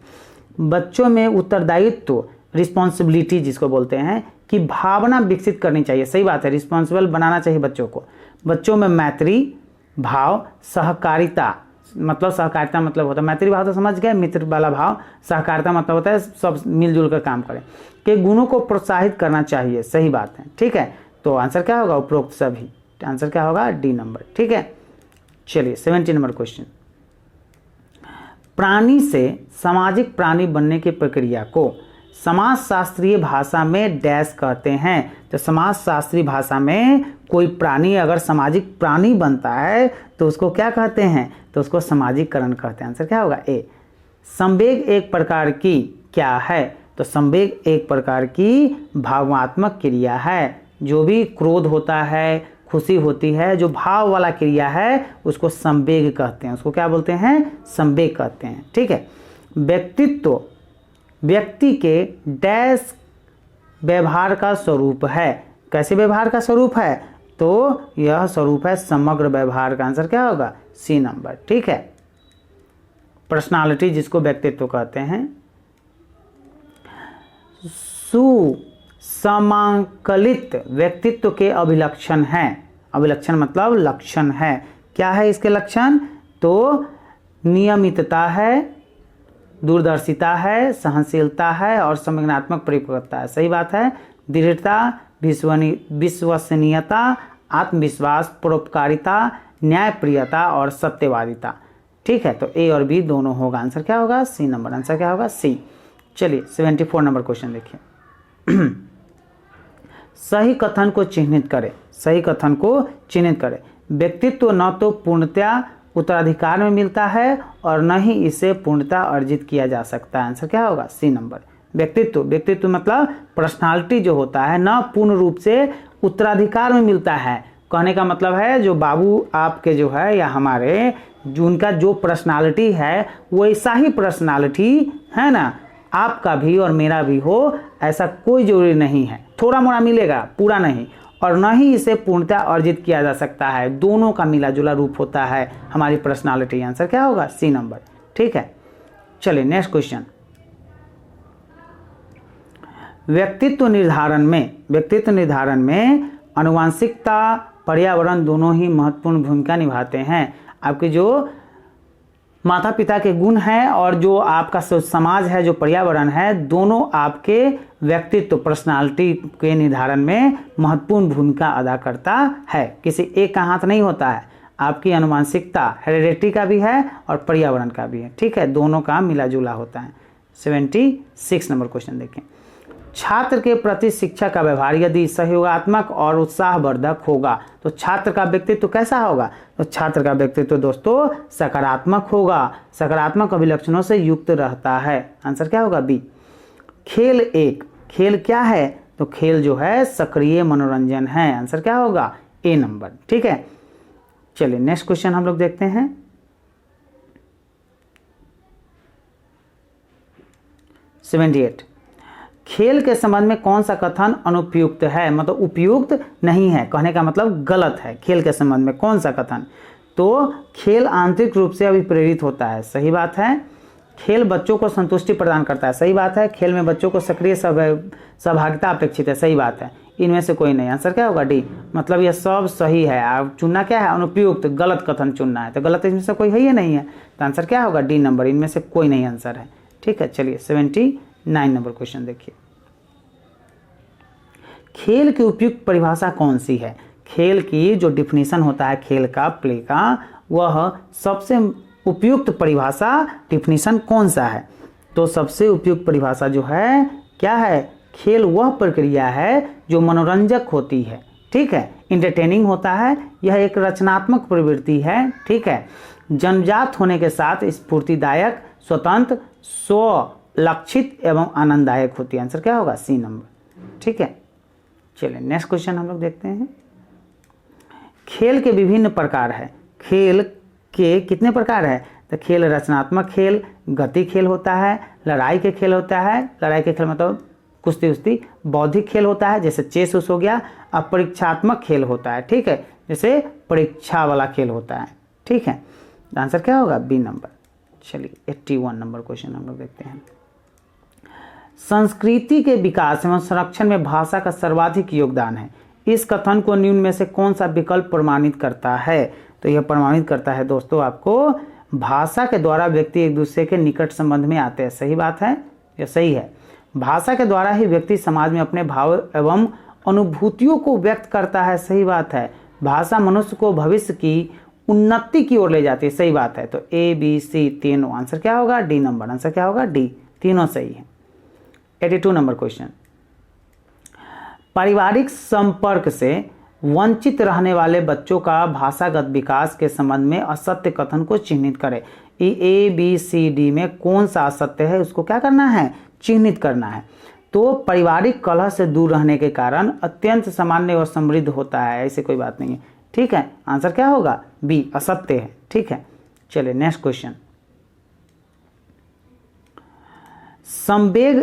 बच्चों में उत्तरदायित्व, रिस्पॉन्सिबिलिटी जिसको बोलते हैं, की भावना विकसित करनी चाहिए। सही बात है, रिस्पॉन्सिबल बनाना चाहिए बच्चों को। बच्चों में मैत्री भाव, सहकारिता, मतलब सहकारिता मतलब होता है, मैत्री भाव तो समझ गए, मित्र वाला भाव, सहकारिता मतलब होता है सब मिलजुल कर काम करें, के गुणों को प्रोत्साहित करना चाहिए। सही बात है। ठीक है, तो आंसर क्या होगा? उपरोक्त सभी। आंसर क्या होगा? D number. ठीक है, चलिए 70 नंबर क्वेश्चन। प्राणी से सामाजिक प्राणी बनने की प्रक्रिया को समाजशास्त्रीय भाषा में डैश कहते हैं। तो समाजशास्त्रीय भाषा में कोई प्राणी अगर सामाजिक प्राणी बनता है तो उसको क्या कहते हैं? तो उसको सामाजिकरण कहते हैं। आंसर क्या होगा? ए। संवेग एक प्रकार की क्या है? तो संवेग एक प्रकार की भावात्मक क्रिया है। जो भी क्रोध होता है, खुशी होती है, जो भाव वाला क्रिया है उसको संवेग कहते हैं। उसको क्या बोलते हैं? संवेग कहते हैं। ठीक है, व्यक्तित्व व्यक्ति के डैश व्यवहार का स्वरूप है। कैसे व्यवहार का स्वरूप है? तो यह स्वरूप है समग्र व्यवहार का। आंसर क्या होगा? C number. ठीक है, पर्सनालिटी जिसको व्यक्तित्व कहते हैं। सुसमांकलित व्यक्तित्व के अभिलक्षण हैं। अभिलक्षण मतलब लक्षण है। क्या है इसके लक्षण? तो नियमितता है, दूरदर्शिता है, सहनशीलता है और संवेदनात्मक परिपक्वता है। सही बात है। दृढ़ता, विश्वसनीयता, आत्मविश्वास, परोपकारिता, न्यायप्रियता और सत्यवादिता। ठीक है, तो ए और बी दोनों होगा। आंसर क्या होगा? C number. आंसर क्या होगा? सी। चलिए 74 नंबर क्वेश्चन देखिए। सही कथन को चिन्हित करें। सही कथन को चिन्हित करें। व्यक्तित्व न तो पूर्णतया उत्तराधिकार में मिलता है और न ही इसे पूर्णतः अर्जित किया जा सकता है। आंसर क्या होगा? C number. व्यक्तित्व मतलब पर्सनालिटी जो होता है न पूर्ण रूप से उत्तराधिकार में मिलता है। कहने का मतलब है जो बाबू आपके जो है या हमारे जो उनका जो पर्सनालिटी है वैसा ही पर्सनालिटी है ना आपका भी और मेरा भी हो, ऐसा कोई जरूरी नहीं है। थोड़ा मोड़ा मिलेगा, पूरा नहीं, और न ही इसे पूर्णतः अर्जित किया जा सकता है। दोनों का मिला जुला रूप होता है हमारी पर्सनालिटी। आंसर क्या होगा? C number. ठीक है, चलिए नेक्स्ट क्वेश्चन। व्यक्तित्व निर्धारण में आनुवंशिकता, पर्यावरण दोनों ही महत्वपूर्ण भूमिका निभाते हैं। आपके जो माता पिता के गुण हैं और जो आपका समाज है, जो पर्यावरण है, दोनों आपके व्यक्तित्व पर्सनालिटी के निर्धारण में महत्वपूर्ण भूमिका अदा करता है। किसी एक का हाथ नहीं होता है। आपकी आनुवंशिकता हेरिडिटी का भी है और पर्यावरण का भी है। ठीक है, दोनों का मिला जुला होता है। 76 नंबर क्वेश्चन देखें। छात्र के प्रति शिक्षक का व्यवहार यदि सहयोगात्मक और उत्साहवर्धक होगा तो छात्र का व्यक्तित्व कैसा होगा? तो छात्र का व्यक्तित्व दोस्तों सकारात्मक होगा, सकारात्मक अभिलक्षणों से युक्त रहता है। आंसर क्या होगा? बी। खेल एक, खेल क्या है? तो खेल जो है सक्रिय मनोरंजन है। आंसर क्या होगा? ए नंबर। ठीक है, चलिए नेक्स्ट क्वेश्चन हम लोग देखते हैं। 78, खेल के संबंध में कौन सा कथन अनुपयुक्त है? मतलब उपयुक्त नहीं है, कहने का मतलब गलत है। खेल के संबंध में कौन सा कथन? तो खेल आंतरिक रूप से अभिप्रेरित होता है, सही बात है। खेल बच्चों को संतुष्टि प्रदान करता है, सही बात है। खेल में बच्चों को सक्रिय सहभागिता अपेक्षित है, सही बात है। इनमें से कोई नहीं। आंसर क्या होगा? डी। मतलब यह सब सही है। आप चुनना क्या है? अनुपयुक्त, गलत कथन चुनना है। तो गलत इसमें से कोई है या नहीं है? तो आंसर क्या होगा? D number. इनमें से कोई नहीं आंसर है। ठीक है, चलिए 79 नंबर क्वेश्चन देखिए। खेल की उपयुक्त परिभाषा कौन सी है? खेल की जो डिफिनीशन होता है खेल का, प्ले का, वह सबसे उपयुक्त परिभाषा डिफिनीशन कौन सा है? तो सबसे उपयुक्त परिभाषा जो है क्या है? खेल वह प्रक्रिया है जो मनोरंजक होती है, ठीक है, इंटरटेनिंग होता है। यह एक रचनात्मक प्रवृत्ति है, ठीक है, जन्मजात होने के साथ स्फूर्तिदायक, स्वतंत्र, स्वलक्षित एवं आनंददायक होती है। आंसर क्या होगा? C number. ठीक है, चलिए नेक्स्ट क्वेश्चन हम लोग देखते हैं। खेल के विभिन्न प्रकार है। खेल के कितने प्रकार है? तो खेल रचनात्मक खेल, गति खेल होता है, लड़ाई के खेल होता है, लड़ाई के खेल मतलब कुश्ती उस्ती, बौद्धिक खेल होता है जैसे चेस उस हो गया, और परीक्षात्मक खेल होता है, ठीक है, जैसे परीक्षा वाला खेल होता है। ठीक है, आंसर क्या होगा? B number. चलिए 81 नंबर क्वेश्चन हम लोग देखते हैं। संस्कृति के विकास एवं संरक्षण में भाषा का सर्वाधिक योगदान है। इस कथन को निम्न में से कौन सा विकल्प प्रमाणित करता है? तो यह प्रमाणित करता है दोस्तों आपको भाषा के द्वारा व्यक्ति एक दूसरे के निकट संबंध में आते हैं, सही बात है, यह सही है। भाषा के द्वारा ही व्यक्ति समाज में अपने भाव एवं अनुभूतियों को व्यक्त करता है, सही बात है। भाषा मनुष्य को भविष्य की उन्नति की ओर ले जाती है, सही बात है। तो ए बी सी तीनों। आंसर क्या होगा? D number. आंसर क्या होगा? डी, तीनों सही है। 82 नंबर क्वेश्चन। पारिवारिक संपर्क से वंचित रहने वाले बच्चों का भाषागत विकास के संबंध में असत्य कथन को चिन्हित करें। ए बी सी डी में कौन सा असत्य है उसको क्या करना है? चिन्हित करना है। तो पारिवारिक कलह से दूर रहने के कारण अत्यंत सामान्य और समृद्ध होता है, ऐसे कोई बात नहीं है। ठीक है, आंसर क्या होगा? बी, असत्य है। ठीक है, चलिए नेक्स्ट क्वेश्चन। संवेग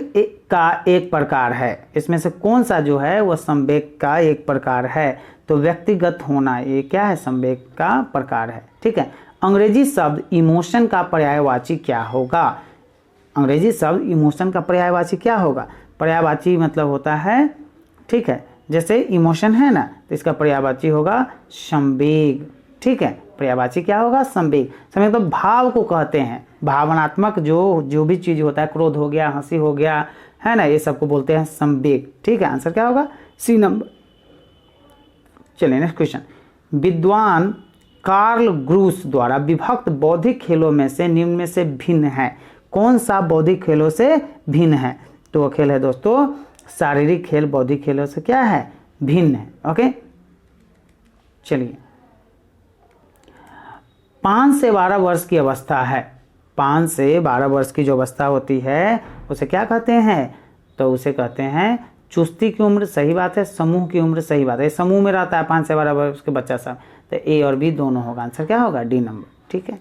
का एक प्रकार है, इसमें से कौन सा जो है वह संवेग का एक प्रकार है? तो व्यक्तिगत होना, ये क्या है? संवेग का प्रकार है। ठीक है, अंग्रेजी शब्द इमोशन का पर्यायवाची क्या होगा? अंग्रेजी शब्द इमोशन का पर्यायवाची क्या होगा? पर्यायवाची मतलब होता है, ठीक है, जैसे इमोशन है ना, तो इसका पर्यायवाची होगा संवेग। ठीक है, पर्यायवाची क्या होगा? संवेग। संवेग तो भाव को कहते हैं, भावनात्मक जो भी चीज होता है, क्रोध हो गया, हंसी हो गया, है ना, ये सबको बोलते हैं संवेग। ठीक है, आंसर क्या होगा? C number. चलिए नेक्स्ट क्वेश्चन। विद्वान कार्ल ग्रूस द्वारा विभक्त बौद्धिक खेलों में से निम्न में से भिन्न है। कौन सा बौद्धिक खेलों से भिन्न है? तो वो खेल है दोस्तों शारीरिक खेल, बौद्धिक खेलों से क्या है? भिन्न है। ओके, चलिए 5 से 12 वर्ष की अवस्था है। 5 से 12 वर्ष की जो अवस्था होती है उसे क्या कहते हैं? तो उसे कहते हैं चुस्ती की उम्र, सही बात है। समूह की उम्र, सही बात है। समूह में रहता है 5 से 12 वर्ष के बच्चा सब, तो ए और बी दोनों होगा। आंसर क्या होगा? D number. ठीक है,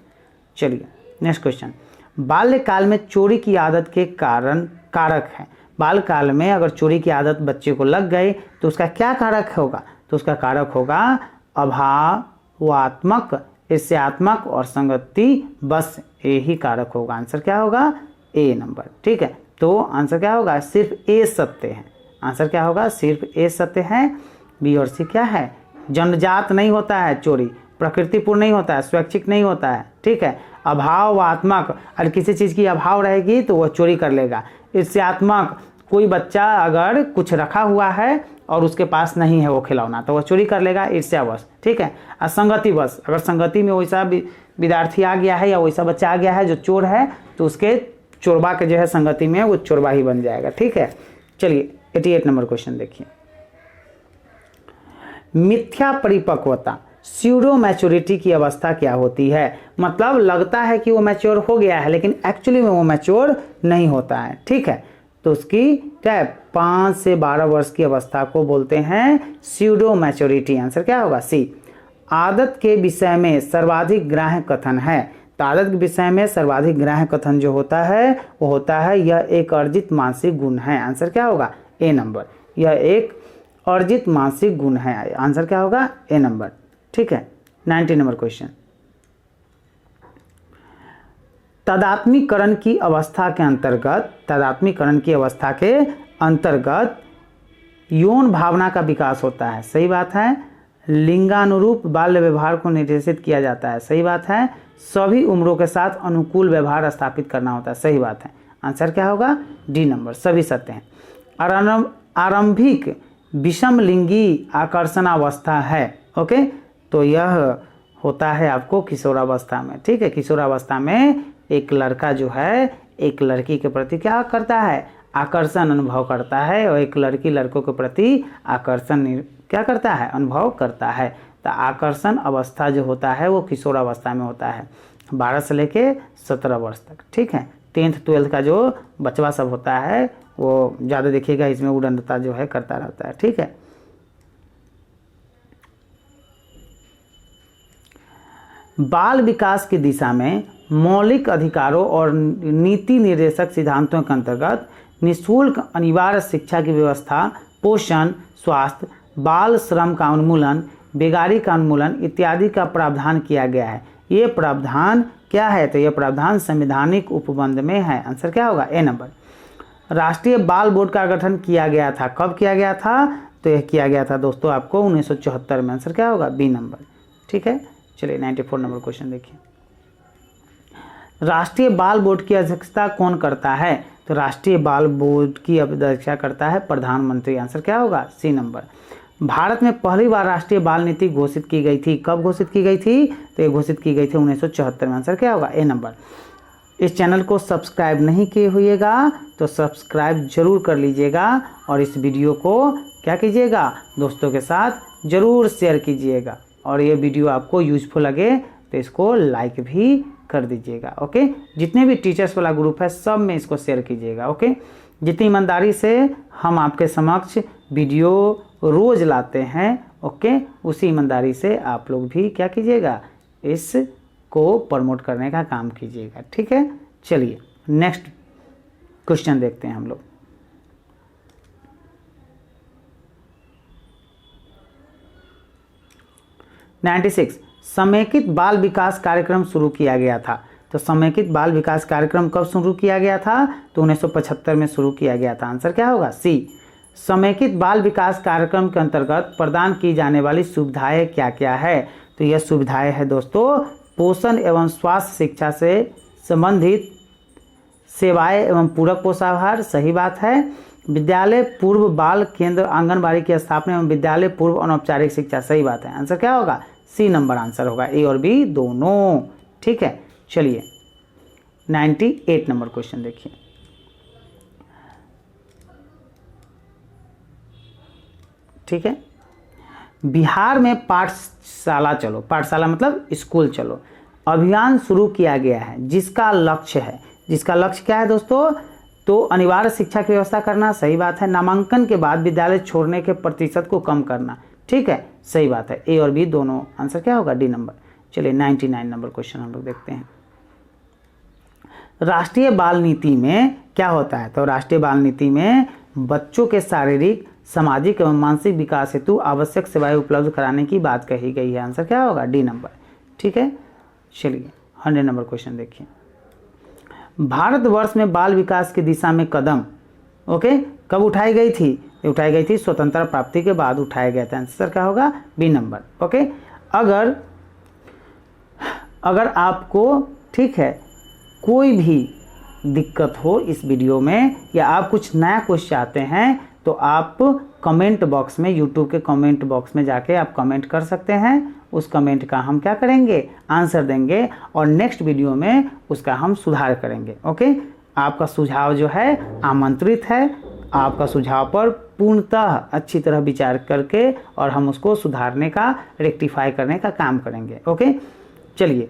चलिए नेक्स्ट क्वेश्चन। बाल्यकाल में चोरी की आदत के कारक है। बाल्यकाल में अगर चोरी की आदत बच्चे को लग गई तो उसका क्या कारक होगा? तो उसका कारक होगा अभावात्मक, ईर्ष्यात्मक और संगति, बस यही कारक होगा। आंसर क्या होगा? ए नंबर। ठीक है, तो आंसर क्या होगा? सिर्फ ए सत्य है। आंसर क्या होगा? सिर्फ ए सत्य है। बी और सी क्या है? जन्मजात नहीं होता है चोरी, प्रकृतिपूर्ण नहीं होता है, स्वैच्छिक नहीं होता है। ठीक है, अभावात्मक, अगर किसी चीज़ की अभाव रहेगी तो वह चोरी कर लेगा। ईर्ष्यात्मक, कोई बच्चा अगर कुछ रखा हुआ है और उसके पास नहीं है वो खिलौना तो वह चोरी कर लेगा ईर्ष्यावश। ठीक है, और संगतिवश, अगर संगति में वैसा विद्यार्थी आ गया है या वैसा बच्चा आ गया है जो चोर है तो उसके चोरबा के जो है संगति में वो चोरबा ही बन जाएगा। ठीक है, चलिए 88 नंबर क्वेश्चन देखिए, मिथ्या परिपक्वता स्यूडो मैच्योरिटी की अवस्था क्या होती है? मतलब लगता है कि वो मैच्योर हो गया है लेकिन एक्चुअली में वो मैच्योर नहीं होता है, ठीक है। तो उसकी क्या है, 5 से 12 वर्ष की अवस्था को बोलते हैं स्यूडो मैच्योरिटी। आंसर क्या होगा? सी। आदत के विषय में सर्वाधिक ग्राह्य कथन है। तो आदत के विषय में सर्वाधिक ग्राह्य कथन जो होता है वो होता है यह एक अर्जित मानसिक गुण है। आंसर क्या होगा? ए नंबर। यह एक अर्जित मानसिक गुण है। आंसर क्या होगा? ए नंबर, ठीक है। 90 नंबर क्वेश्चन, तादात्म्यकरण की अवस्था के अंतर्गत, तादात्म्यकरण की अवस्था के अंतर्गत यौन भावना का विकास होता है। सही बात है। लिंगानुरूप बाल्य व्यवहार को निर्देशित किया जाता है। सही बात है। सभी उम्रों के साथ अनुकूल व्यवहार स्थापित करना होता है। सही बात है। आंसर क्या होगा? डी नंबर, सभी सत्य हैं। आरंभिक विषम लिंगी आकर्षणावस्था है। ओके, तो यह होता है आपको किशोरावस्था में, ठीक है। किशोरावस्था में एक लड़का जो है एक लड़की के प्रति क्या करता है? आकर्षण अनुभव करता है, और एक लड़की लड़कों के प्रति आकर्षण क्या करता है? अनुभव करता है। तो आकर्षण अवस्था जो होता है वो किशोरावस्था में होता है, 12 से लेके 17 वर्ष तक, ठीक है। 10th 12th का जो बचवा सब होता है वो ज़्यादा देखिएगा इसमें उड़नता जो है करता रहता है, ठीक है। बाल विकास की दिशा में मौलिक अधिकारों और नीति निर्देशक सिद्धांतों के अंतर्गत निःशुल्क अनिवार्य शिक्षा की व्यवस्था, पोषण, स्वास्थ्य, बाल श्रम का उन्मूलन, बेगारी का उन्मूलन इत्यादि का प्रावधान किया गया है। ये प्रावधान क्या है? तो यह प्रावधान संवैधानिक उपबंध में है। आंसर क्या होगा? ए नंबर। राष्ट्रीय बाल बोर्ड का गठन किया गया था। कब किया गया था? तो यह किया गया था दोस्तों आपको 1974 में। आंसर क्या होगा? बी नंबर, ठीक है। चलिए 94 नंबर क्वेश्चन देखिए, राष्ट्रीय बाल बोर्ड की अध्यक्षता कौन करता है? तो राष्ट्रीय बाल बोर्ड की अध्यक्षता करता है प्रधानमंत्री। आंसर क्या होगा? C number. भारत में पहली बार राष्ट्रीय बाल नीति घोषित की गई थी। कब घोषित की गई थी? तो ये घोषित की गई थी 1974 में। आंसर क्या होगा? ए नंबर। इस चैनल को सब्सक्राइब नहीं किए हुएगा तो सब्सक्राइब जरूर कर लीजिएगा, और इस वीडियो को क्या कीजिएगा? दोस्तों के साथ जरूर शेयर कीजिएगा, और ये वीडियो आपको यूजफुल लगे तो इसको लाइक भी कर दीजिएगा। ओके, जितने भी टीचर्स वाला ग्रुप है सब में इसको शेयर कीजिएगा। ओके, जितनी ईमानदारी से हम आपके समक्ष वीडियो रोज लाते हैं, ओके, उसी ईमानदारी से आप लोग भी क्या कीजिएगा? इसको प्रमोट करने का काम कीजिएगा, ठीक है। चलिए नेक्स्ट क्वेश्चन देखते हैं हम लोग। समेकित बाल विकास कार्यक्रम शुरू किया गया था। तो समेकित बाल विकास कार्यक्रम कब शुरू किया गया था? तो 1975 में शुरू किया गया था। आंसर क्या होगा? सी। समेकित बाल विकास कार्यक्रम के अंतर्गत प्रदान की जाने वाली सुविधाएं क्या क्या है? तो यह सुविधाएं है दोस्तों, पोषण एवं स्वास्थ्य शिक्षा से संबंधित सेवाएं एवं पूरक पोषाहार। सही बात है। विद्यालय पूर्व बाल केंद्र आंगनबाड़ी की स्थापना एवं विद्यालय पूर्व अनौपचारिक शिक्षा। सही बात है। आंसर क्या होगा? सी नंबर आंसर होगा, ए और बी दोनों, ठीक है। चलिए 98 नंबर क्वेश्चन देखिए, ठीक है। बिहार में पाठशाला चलो, पाठशाला मतलब स्कूल चलो अभियान शुरू किया गया है, जिसका लक्ष्य है, जिसका लक्ष्य क्या है दोस्तों? तो अनिवार्य शिक्षा की व्यवस्था करना। सही बात है। नामांकन के बाद विद्यालय छोड़ने के प्रतिशत को कम करना, ठीक है। सही बात है, ए और बी दोनों। आंसर क्या होगा? D number. चलिए 99 नंबर क्वेश्चन हम लोग देखते हैं। राष्ट्रीय बाल नीति में क्या होता है? तो राष्ट्रीय बाल नीति में बच्चों के शारीरिक, सामाजिक एवं मानसिक विकास हेतु आवश्यक सेवाएं उपलब्ध कराने की बात कही गई है। आंसर क्या होगा? डी नंबर, ठीक है। चलिए 100 नंबर क्वेश्चन देखिए। भारतवर्ष में बाल विकास की दिशा में कदम, ओके, कब उठाई गई थी? उठाई गई थी स्वतंत्रता प्राप्ति के बाद उठाया गया था। आंसर क्या होगा? B number, okay. अगर आपको, ठीक है, कोई भी दिक्कत हो इस वीडियो में, या आप कुछ नया कुछ चाहते हैं, तो आप कमेंट बॉक्स में, यूट्यूब के कमेंट बॉक्स में जाके आप कमेंट कर सकते हैं। उस कमेंट का हम क्या करेंगे? आंसर देंगे, और नेक्स्ट वीडियो में उसका हम सुधार करेंगे। ओके, आपका सुझाव जो है आमंत्रित है। आपका सुझाव पर पूर्णतः अच्छी तरह विचार करके और हम उसको सुधारने का, रेक्टिफाई करने का काम करेंगे। ओके, चलिए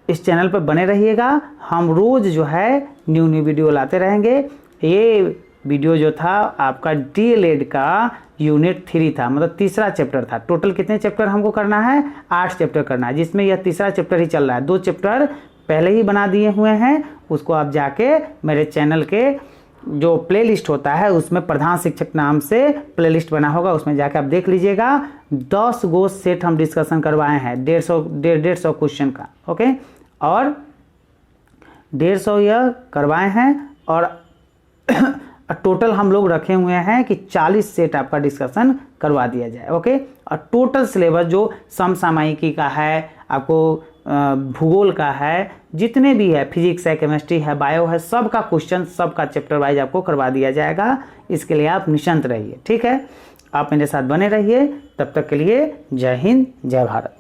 इस चैनल पर बने रहिएगा। हम रोज़ जो है न्यू वीडियो लाते रहेंगे। ये वीडियो जो था आपका DLED का यूनिट 3 था, मतलब तीसरा चैप्टर था। टोटल कितने चैप्टर हमको करना है? 8 चैप्टर करना है, जिसमें यह तीसरा चैप्टर ही चल रहा है। 2 चैप्टर पहले ही बना दिए हुए हैं, उसको आप जाके मेरे चैनल के जो प्लेलिस्ट होता है उसमें प्रधान शिक्षक नाम से प्लेलिस्ट बना होगा, उसमें जाके आप देख लीजिएगा। 10 गो सेट हम डिस्कशन करवाए हैं 150 क्वेश्चन का। ओके, और 150 यह करवाए हैं और टोटल हम लोग रखे हुए हैं कि 40 सेट आपका डिस्कशन करवा दिया जाए। ओके, और टोटल सिलेबस जो समसामयिकी का है, आपको भूगोल का है, जितने भी है, फिजिक्स है, केमिस्ट्री है, बायो है, सबका क्वेश्चन, सबका चैप्टर वाइज आपको करवा दिया जाएगा। इसके लिए आप निश्चिंत रहिए। ठीक है, आप मेरे साथ बने रहिए। तब तक के लिए जय हिंद, जय भारत।